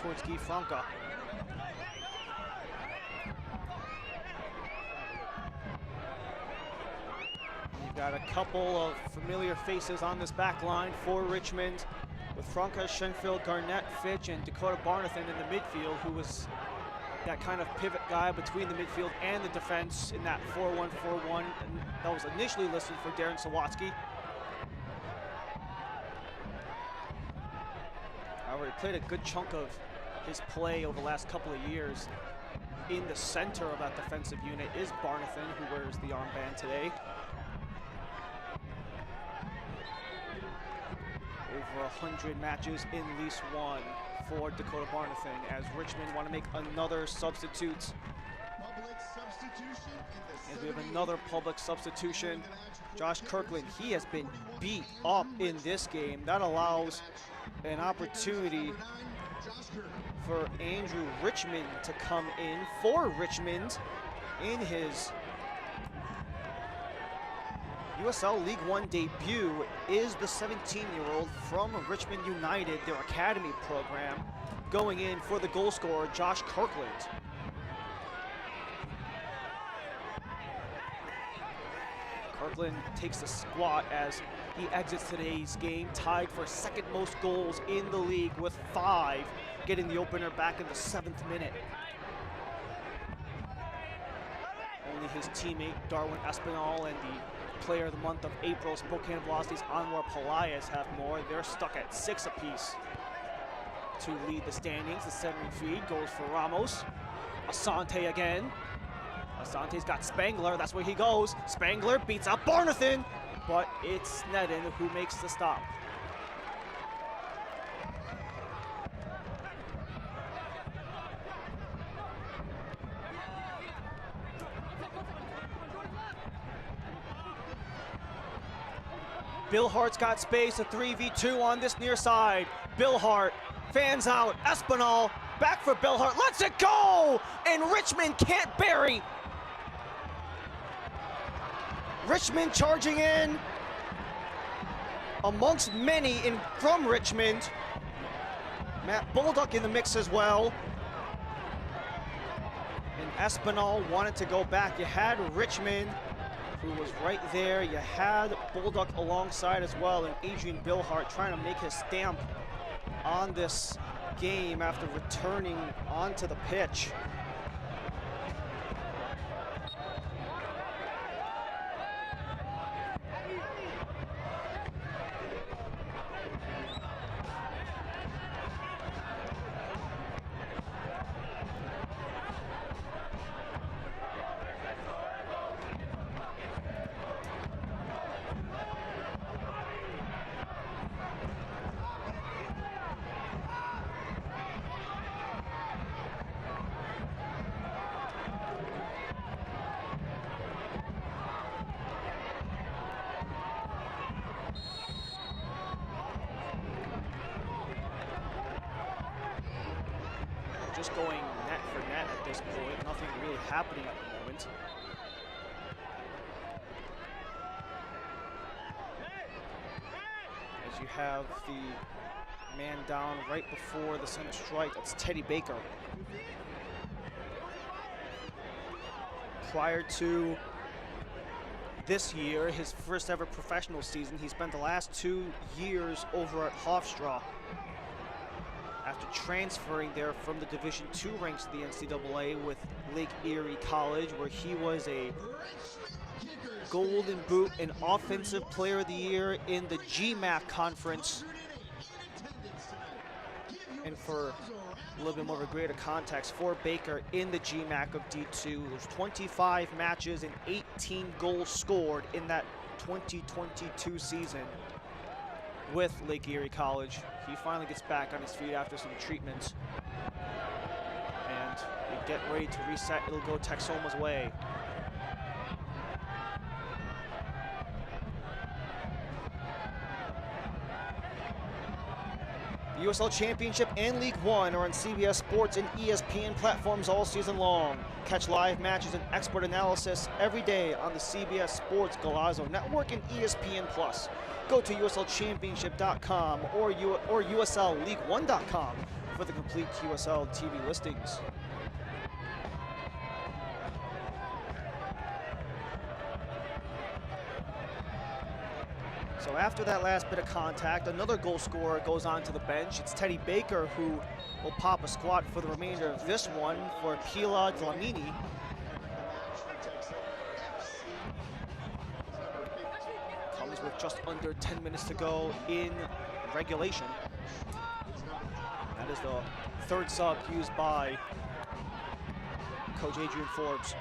Towards Guy Franca. You've got a couple of familiar faces on this back line for Richmond, with Franca, Schenfield, Garnett, Fitch, and Dakota Barnathan in the midfield, who was that kind of pivot guy between the midfield and the defense in that 4-1-4-1 that was initially listed for Darren Sawatsky. However, he played a good chunk of his play over the last couple of years in the center of that defensive unit is Barnathan, who wears the armband today. Over 100 matches in League One for Dakota Barnathan as Richmond want to make another substitute. And we have another public substitution. Josh Kirkland, he has been beat up in this game. That allows an opportunity for Andrew Richmond to come in for Richmond in his USL League One debut is the 17-year-old from Richmond United, their academy program, going in for the goal scorer, Josh Kirkland. Kirkland takes a squat as he exits today's game, tied for second most goals in the league with 5, getting the opener back in the 7th minute. Only his teammate Darwin Espinal and the player of the month of April, Spokane Velocity's Anwar Pelaez, have more. They're stuck at 6 apiece to lead the standings. The centering feed goes for Ramos. Asante again. Asante's got Spangler, that's where he goes. Spangler beats out Barnathan, but it's Sneddon who makes the stop. Bill Hart's got space, a 3v2 on this near side. Bill Hart fans out, Espinal, back for Bill Hart, lets it go! And Richmond can't bury. Richmond charging in amongst many from Richmond. Matt Bolduc in the mix as well. And Espinal wanted to go back. You had Richmond, who was right there. You had Bolduc alongside as well, and Adrian Billhart trying to make his stamp on this game after returning onto the pitch. Just going net for net at this point. Nothing really happening at the moment. As you have the man down right before the center strike, that's Teddy Baker. Prior to this year, his first ever professional season, he spent the last 2 years over at Hofstra, after transferring there from the Division II ranks of the NCAA with Lake Erie College, where he was a Golden Boot and Offensive Player of the Year in the GMAC conference. And for a little bit more of a greater context, for Baker in the GMAC of D2, there's 25 matches and 18 goals scored in that 2022 season with Lake Erie College. He finally gets back on his feet after some treatments. And they get ready to reset. It'll go Texoma's way. The USL Championship and League One are on CBS Sports and ESPN platforms all season long. Catch live matches and expert analysis every day on the CBS Sports Golazo Network and ESPN+. Go to USLChampionship.com or USLLeague1.com for the complete USL TV listings. So after that last bit of contact, another goal scorer goes onto the bench. It's Teddy Baker who will pop a squat for the remainder of this one for Pila Dlamini. Comes with just under 10 minutes to go in regulation. That is the third sub used by Coach Adrian Forbes.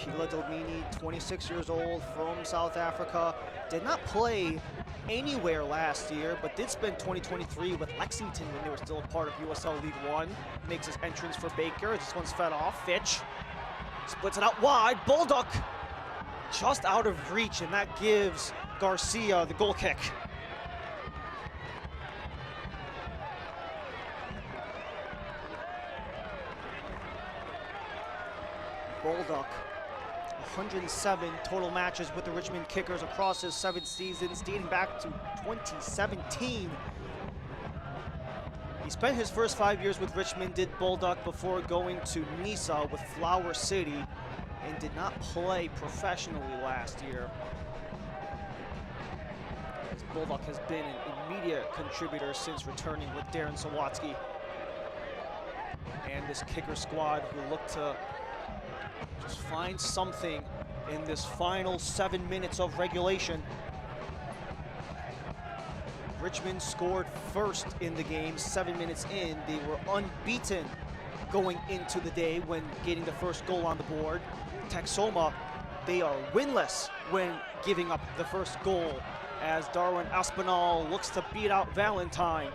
Pila Delmini, 26 years old, from South Africa. Did not play anywhere last year, but did spend 2023 with Lexington when they were still a part of USL League One. Makes his entrance for Baker. This one's fed off. Fitch splits it out wide. Bolduc just out of reach, and that gives Garcia the goal kick. Bolduc, 107 total matches with the Richmond Kickers across his 7 seasons, dating back to 2017. He spent his first 5 years with Richmond, did Bolduc, before going to Nisa with Flower City, and did not play professionally last year. As Bolduc has been an immediate contributor since returning with Darren Sawatsky. And this kicker squad will look to just find something in this final 7 minutes of regulation. Richmond scored first in the game 7 minutes in. They were unbeaten going into the day when getting the first goal on the board. Texoma, they are winless when giving up the first goal, as Darwin Aspinall looks to beat out Valentine.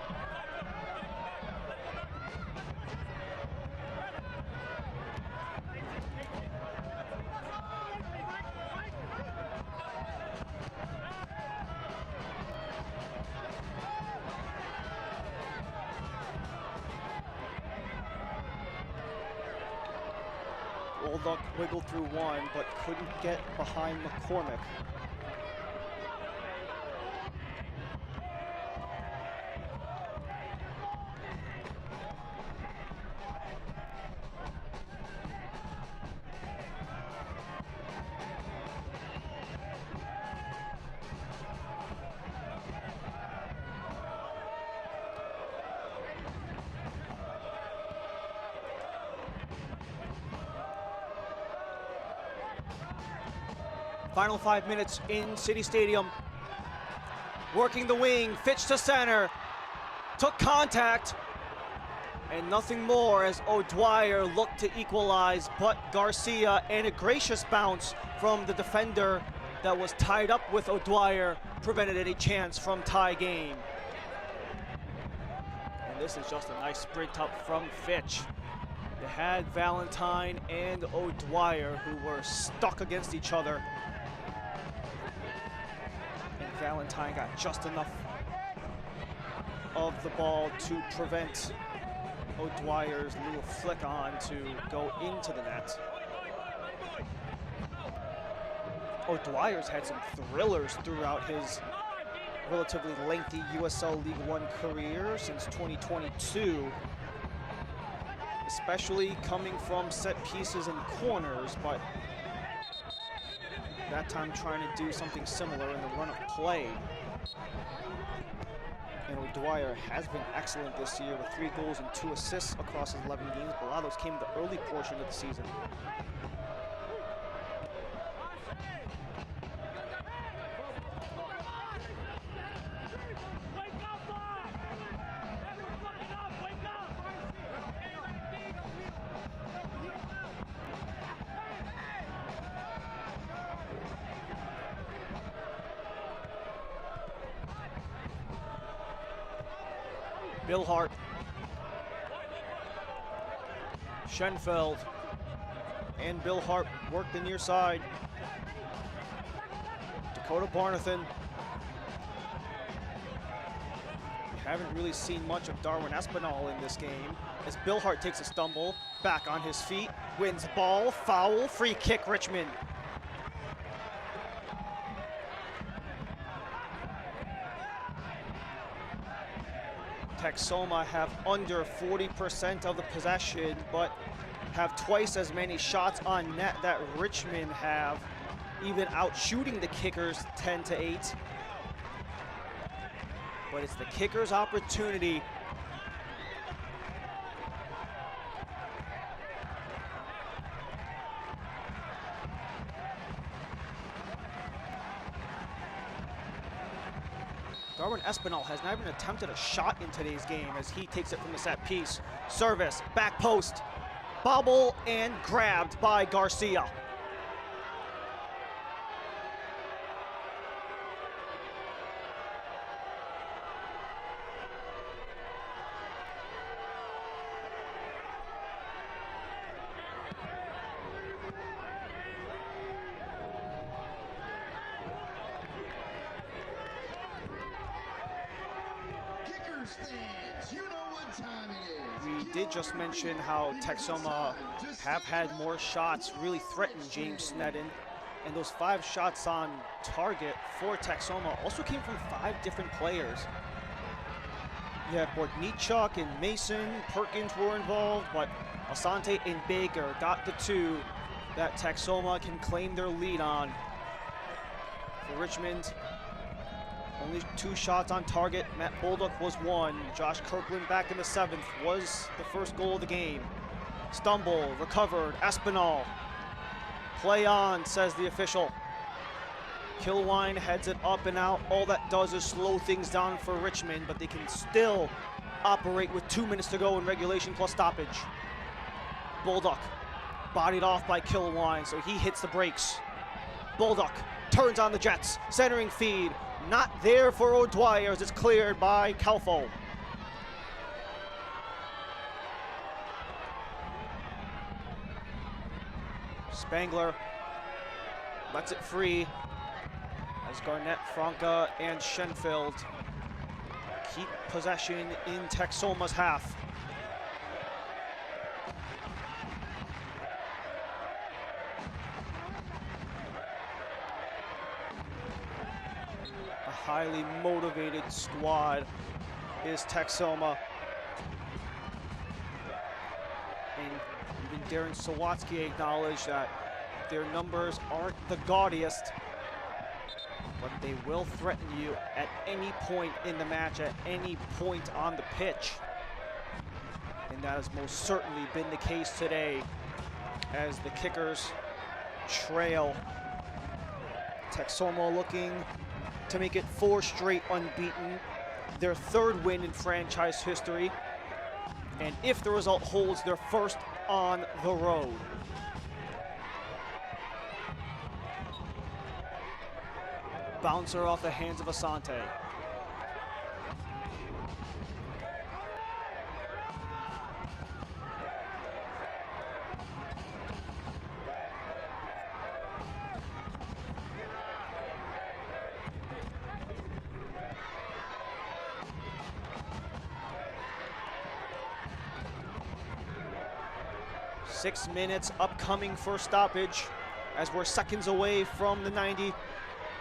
Bolduc wiggled through one, but couldn't get behind McCormick. Final 5 minutes in City Stadium. Working the wing, Fitch to center, took contact, and nothing more as O'Dwyer looked to equalize, but Garcia, and a gracious bounce from the defender that was tied up with O'Dwyer, prevented any chance from tie game. And this is just a nice sprint up from Fitch. They had Valentine and O'Dwyer, who were stuck against each other. Valentine got just enough of the ball to prevent O'Dwyer's little flick on to go into the net. O'Dwyer's had some thrillers throughout his relatively lengthy USL League One career since 2022, especially coming from set pieces and corners, but that time trying to do something similar in the run of play. And O'Dwyer has been excellent this year with 3 goals and 2 assists across his 11 games, but a lot of those came in the early portion of the season. Bill Hart, Schenfeld, and Bill Hart work the near side. Dakota Barnathan. We haven't really seen much of Darwin Aspinall in this game, as Bill Hart takes a stumble, back on his feet, wins ball, foul, free kick, Richmond. Texoma have under 40% of the possession, but have twice as many shots on net that Richmond have, even out shooting the Kickers 10-8. But it's the Kickers' opportunity. Darwin Espinal has not even attempted a shot in today's game as he takes it from the set piece. Service, back post, bobble, and grabbed by Garcia. fans, you know what time it is. We did just mention how Texoma have had more shots really threaten James Sneddon. And those 5 shots on target for Texoma also came from 5 different players. You had Bordnichuk and Mason, Perkins were involved, but Asante and Baker got the 2 that Texoma can claim their lead on. For Richmond, only 2 shots on target. Matt Bolduc was 1. Josh Kirkland back in the 7th was the first goal of the game. Stumble, recovered, Espinal. Play on, says the official. Kilwine heads it up and out. All that does is slow things down for Richmond, but they can still operate with 2 minutes to go in regulation plus stoppage. Bolduc bodied off by Kilwine, so he hits the brakes. Bolduc turns on the Jets, centering feed. Not there for O'Dwyer as it's cleared by Calfo. Spangler lets it free as Garnett, Franca, and Schenfeld keep possession in Texoma's half. A highly motivated squad is Texoma. And even Darren Sawatsky acknowledged that their numbers aren't the gaudiest, but they will threaten you at any point in the match, at any point on the pitch. And that has most certainly been the case today as the Kickers trail. Texoma looking to make it 4 straight unbeaten, their 3rd win in franchise history, and if the result holds, their 1st on the road. Bouncer off the hands of Asante. Six minutes upcoming for stoppage as we're seconds away from the 90.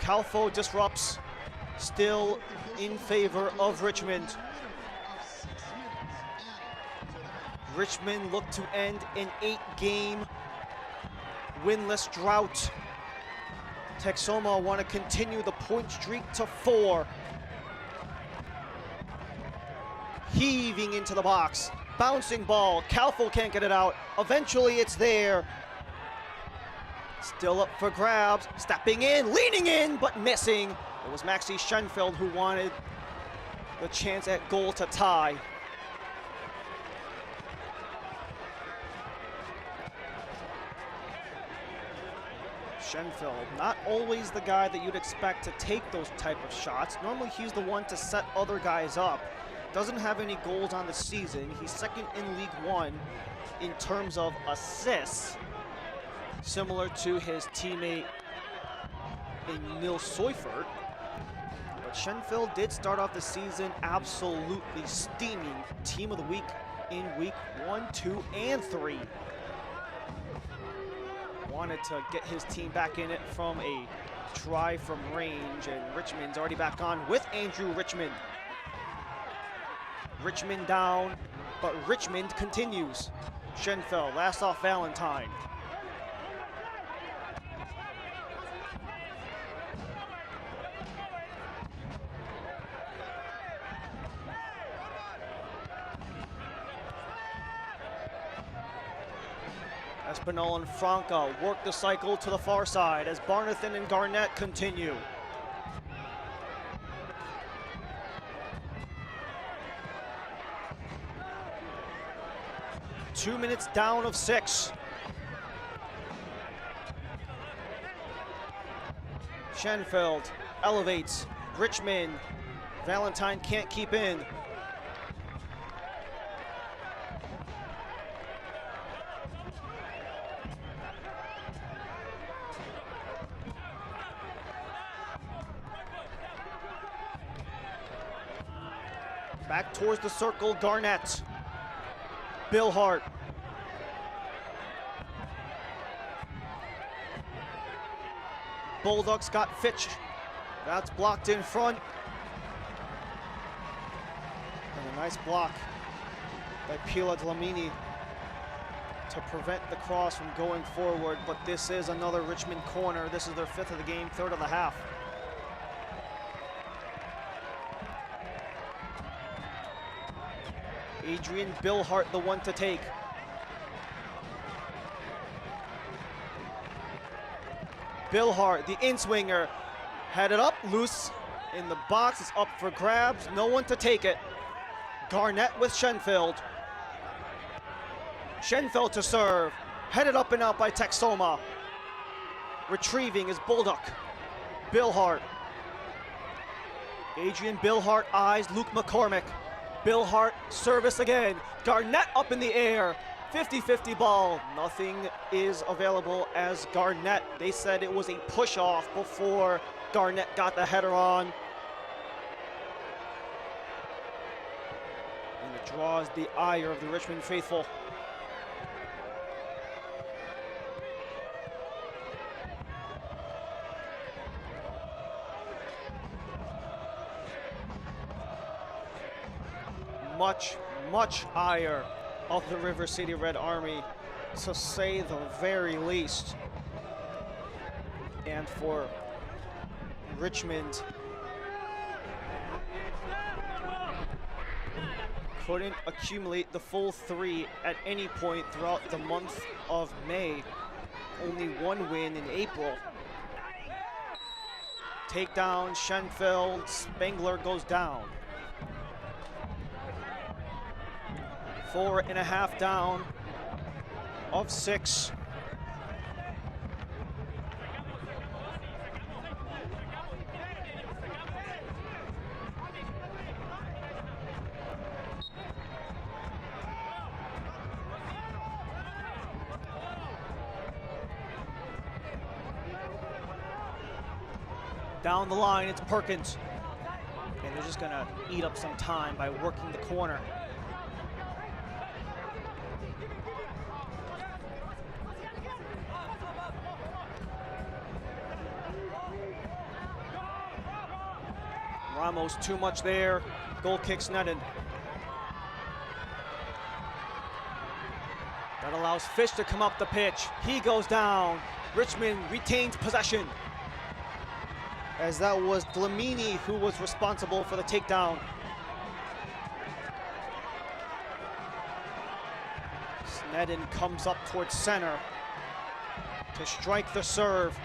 Calfo disrupts, still in favor of Richmond. Richmond look to end an 8-game winless drought. Texoma want to continue the point streak to 4. Heaving into the box, bouncing ball, Calfo can't get it out. Eventually it's there. Still up for grabs, stepping in, leaning in, but missing. It was Maxi Schenfeld who wanted the chance at goal to tie. Schenfeld, not always the guy that you'd expect to take those type of shots. Normally he's the one to set other guys up. Doesn't have any goals on the season. He's 2nd in League One in terms of assists, similar to his teammate Emil Seufert. But Schenfeld did start off the season absolutely steaming. Team of the week in week 1, 2, and 3. Wanted to get his team back in it from a try from range, and Richmond's already back on with Andrew Richmond. Richmond down, but Richmond continues. Schenfeld, last off Valentine. Espinal and Franca work the cycle to the far side as Barnathan and Garnett continue. Two minutes down of 6. Schenfeld elevates. Richmond. Valentine can't keep in. Back towards the circle, Garnett. Bill Hart. Bulldogs got Fitch. That's blocked in front. And a nice block by Pila Dlamini to prevent the cross from going forward. But this is another Richmond corner. This is their 5th of the game, 3rd of the half. Adrian Bill Hart, the one to take. Bill Hart, the in-swinger, headed up, loose in the box. It's up for grabs. No one to take it. Garnett with Schenfeld. Schenfeld to serve. Headed up and out by Texoma. Retrieving is Bulldog. Bill Hart. Adrian Bill Hart eyes Luke McCormick. Bill Hart, service again. Garnett up in the air. 50-50 ball. Nothing is available as Garnett. They said it was a push-off before Garnett got the header on. And it draws the ire of the Richmond faithful. Much ire of the River City Red Army, to say the very least. And for Richmond, couldn't accumulate the full 3 at any point throughout the month of May. Only 1 win in April. Takedown, Schenfeld, Spengler goes down. 4.5 down of 6. Down the line, it's Perkins. And they're just gonna eat up some time by working the corner. Ramos too much there. Goal kick's netted. That allows Fish to come up the pitch. He goes down. Richmond retains possession, as that was Dlamini who was responsible for the takedown. Sneddon comes up towards center to strike the serve.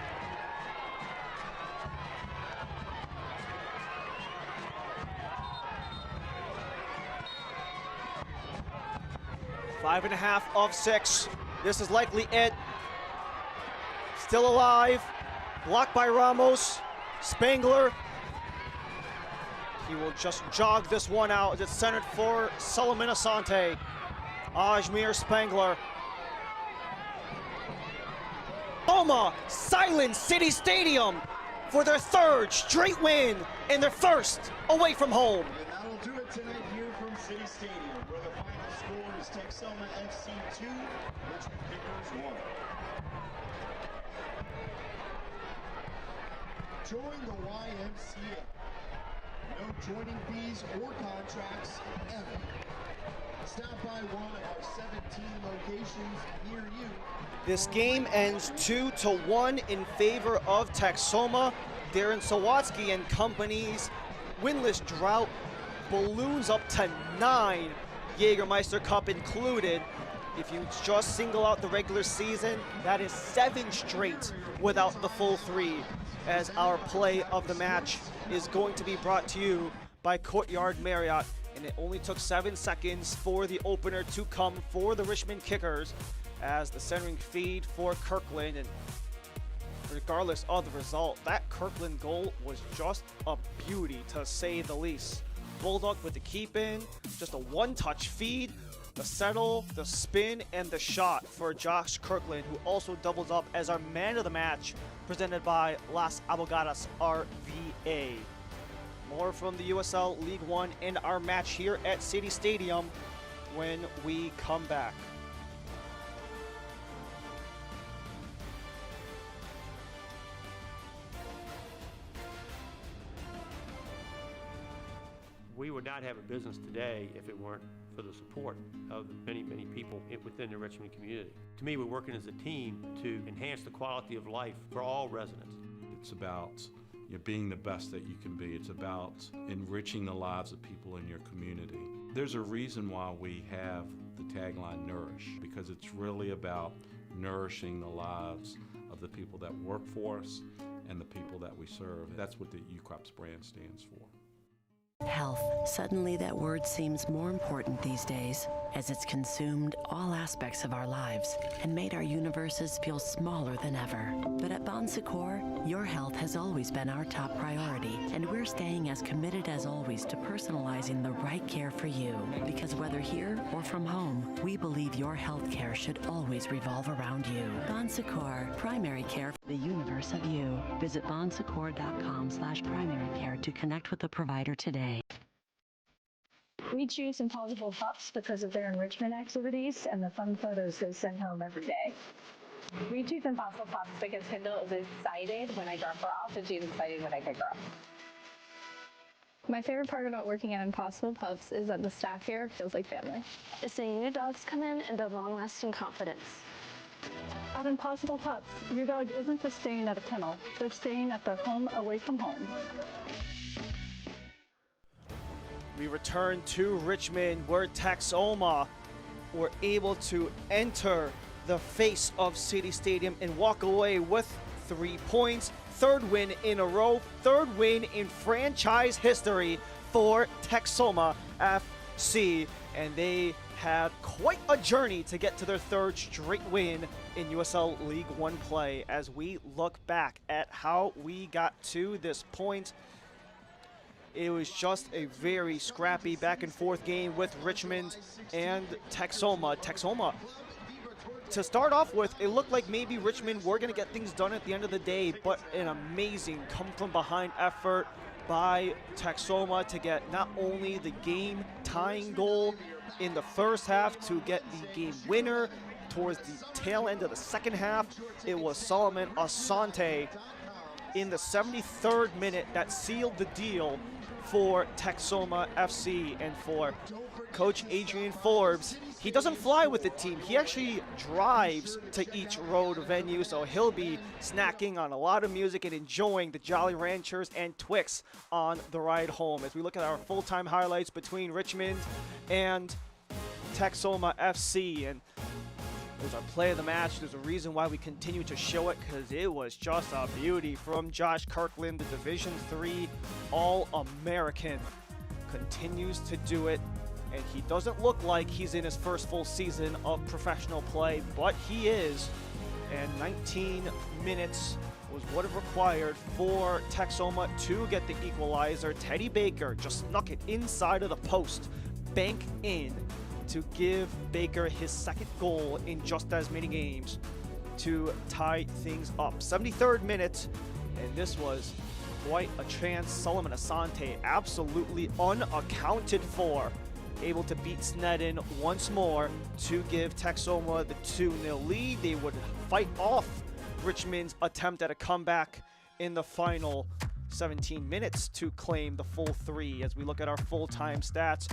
Five and a half of 6. This is likely it. Still alive. Blocked by Ramos. Spengler. He will just jog this one out. It's centered for Solomon Asante. Ajmer Spengler. Texoma silence City Stadium for their 3rd straight win and their 1st away from home. And that'll do it tonight here from City Stadium, where the final score is Texoma FC 2, Richmond Kickers 1. Join the YMCA. No joining fees or contracts ever. Stop by one of our 17 locations near you. This game ends 2-1 in favor of Texoma. Darren Sawatsky and company's winless drought balloons up to 9, Jägermeister Cup included. If you just single out the regular season, that is 7 straight without the full 3, as our play of the match is going to be brought to you by Courtyard Marriott. And it only took 7 seconds for the opener to come for the Richmond Kickers, as the centering feed for Kirkland. And regardless of the result, that Kirkland goal was just a beauty, to say the least. Bulldog with the keep in, just a one-touch feed, the settle, the spin, and the shot for Josh Kirkland, who also doubles up as our man of the match, presented by Las Abogadas RVA. More from the USL League One and our match here at City Stadium when we come back. We would not have a business today if it weren't for the support of many, many people within the Richmond community. To me, we're working as a team to enhance the quality of life for all residents. It's about being the best that you can be. It's about enriching the lives of people in your community. There's a reason why we have the tagline Nourish, because it's really about nourishing the lives of the people that work for us and the people that we serve. That's what the UCrops brand stands for. Health. Suddenly that word seems more important these days, as it's consumed all aspects of our lives and made our universes feel smaller than ever. But at Bon Secours, your health has always been our top priority, and we're staying as committed as always to personalizing the right care for you. Because whether here or from home, we believe your health care should always revolve around you. Bon Secours, primary care for the universe of you. Visit bonsecours.com/primary care to connect with a provider today. We choose Impossible Pups because of their enrichment activities and the fun photos they send home every day. We choose Impossible Pups because Kendall is excited when I drop her off and she's excited when I pick her up. My favorite part about working at Impossible Pups is that the staff here feels like family. It's the new dogs come in and the long-lasting confidence. At Impossible Pups, your dog isn't just staying at a kennel, they're staying at their home away from home. We return to Richmond, where Texoma were able to enter the face of City Stadium and walk away with 3 points. Third win in a row, third win in franchise history for Texoma FC. And they had quite a journey to get to their third straight win in USL League One play. As we look back at how we got to this point, it was just a very scrappy back and forth game with Richmond and Texoma. Texoma, to start off with, it looked like maybe Richmond were going to get things done at the end of the day, but an amazing come from behind effort by Texoma to get not only the game tying goal in the first half, to get the game winner towards the tail end of the second half. It was Solomon Asante in the 73rd minute that sealed the deal for Texoma FC. And for Coach Adrian Forbes, he doesn't fly with the team. He actually drives to each road venue, so he'll be snacking on a lot of music and enjoying the Jolly Ranchers and Twix on the ride home. As we look at our full-time highlights between Richmond and Texoma FC, and it was our play of the match. There's a reason why we continue to show it, because it was just a beauty from Josh Kirkland, the Division III All-American. Continues to do it, and he doesn't look like he's in his first full season of professional play, but he is. And 19 minutes was what it required for Texoma to get the equalizer. Teddy Baker just snuck it inside of the post, bank in, to give Baker his second goal in just as many games to tie things up. 73rd minute, and this was quite a chance. Solomon Asante absolutely unaccounted for, able to beat Snedden once more to give Texoma the 2-0 lead. They would fight off Richmond's attempt at a comeback in the final 17 minutes to claim the full 3. As we look at our full-time stats,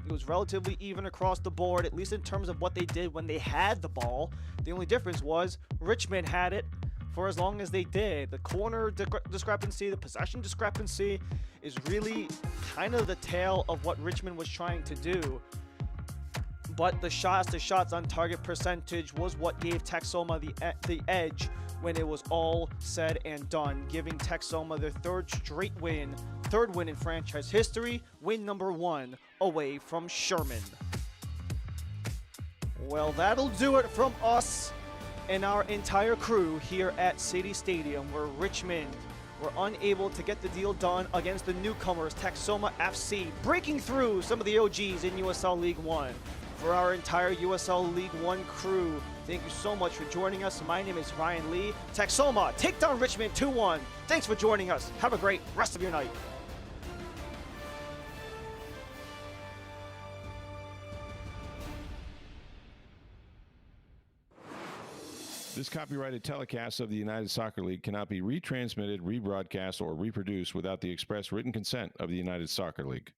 it was relatively even across the board, at least in terms of what they did when they had the ball. The only difference was Richmond had it for as long as they did. The corner discrepancy, the possession discrepancy is really kind of the tale of what Richmond was trying to do. But the shots on target percentage was what gave Texoma the edge when it was all said and done, giving Texoma their third win in franchise history, win number 1 away from Sherman. Well, that'll do it from us and our entire crew here at City Stadium, where Richmond were unable to get the deal done against the newcomers, Texoma FC, breaking through some of the OGs in USL League One. For our entire USL League One crew, thank you so much for joining us. My name is Ryan Lee. Texoma take down Richmond 2-1. Thanks for joining us. Have a great rest of your night. This copyrighted telecast of the United Soccer League cannot be retransmitted, rebroadcast, or reproduced without the express written consent of the United Soccer League.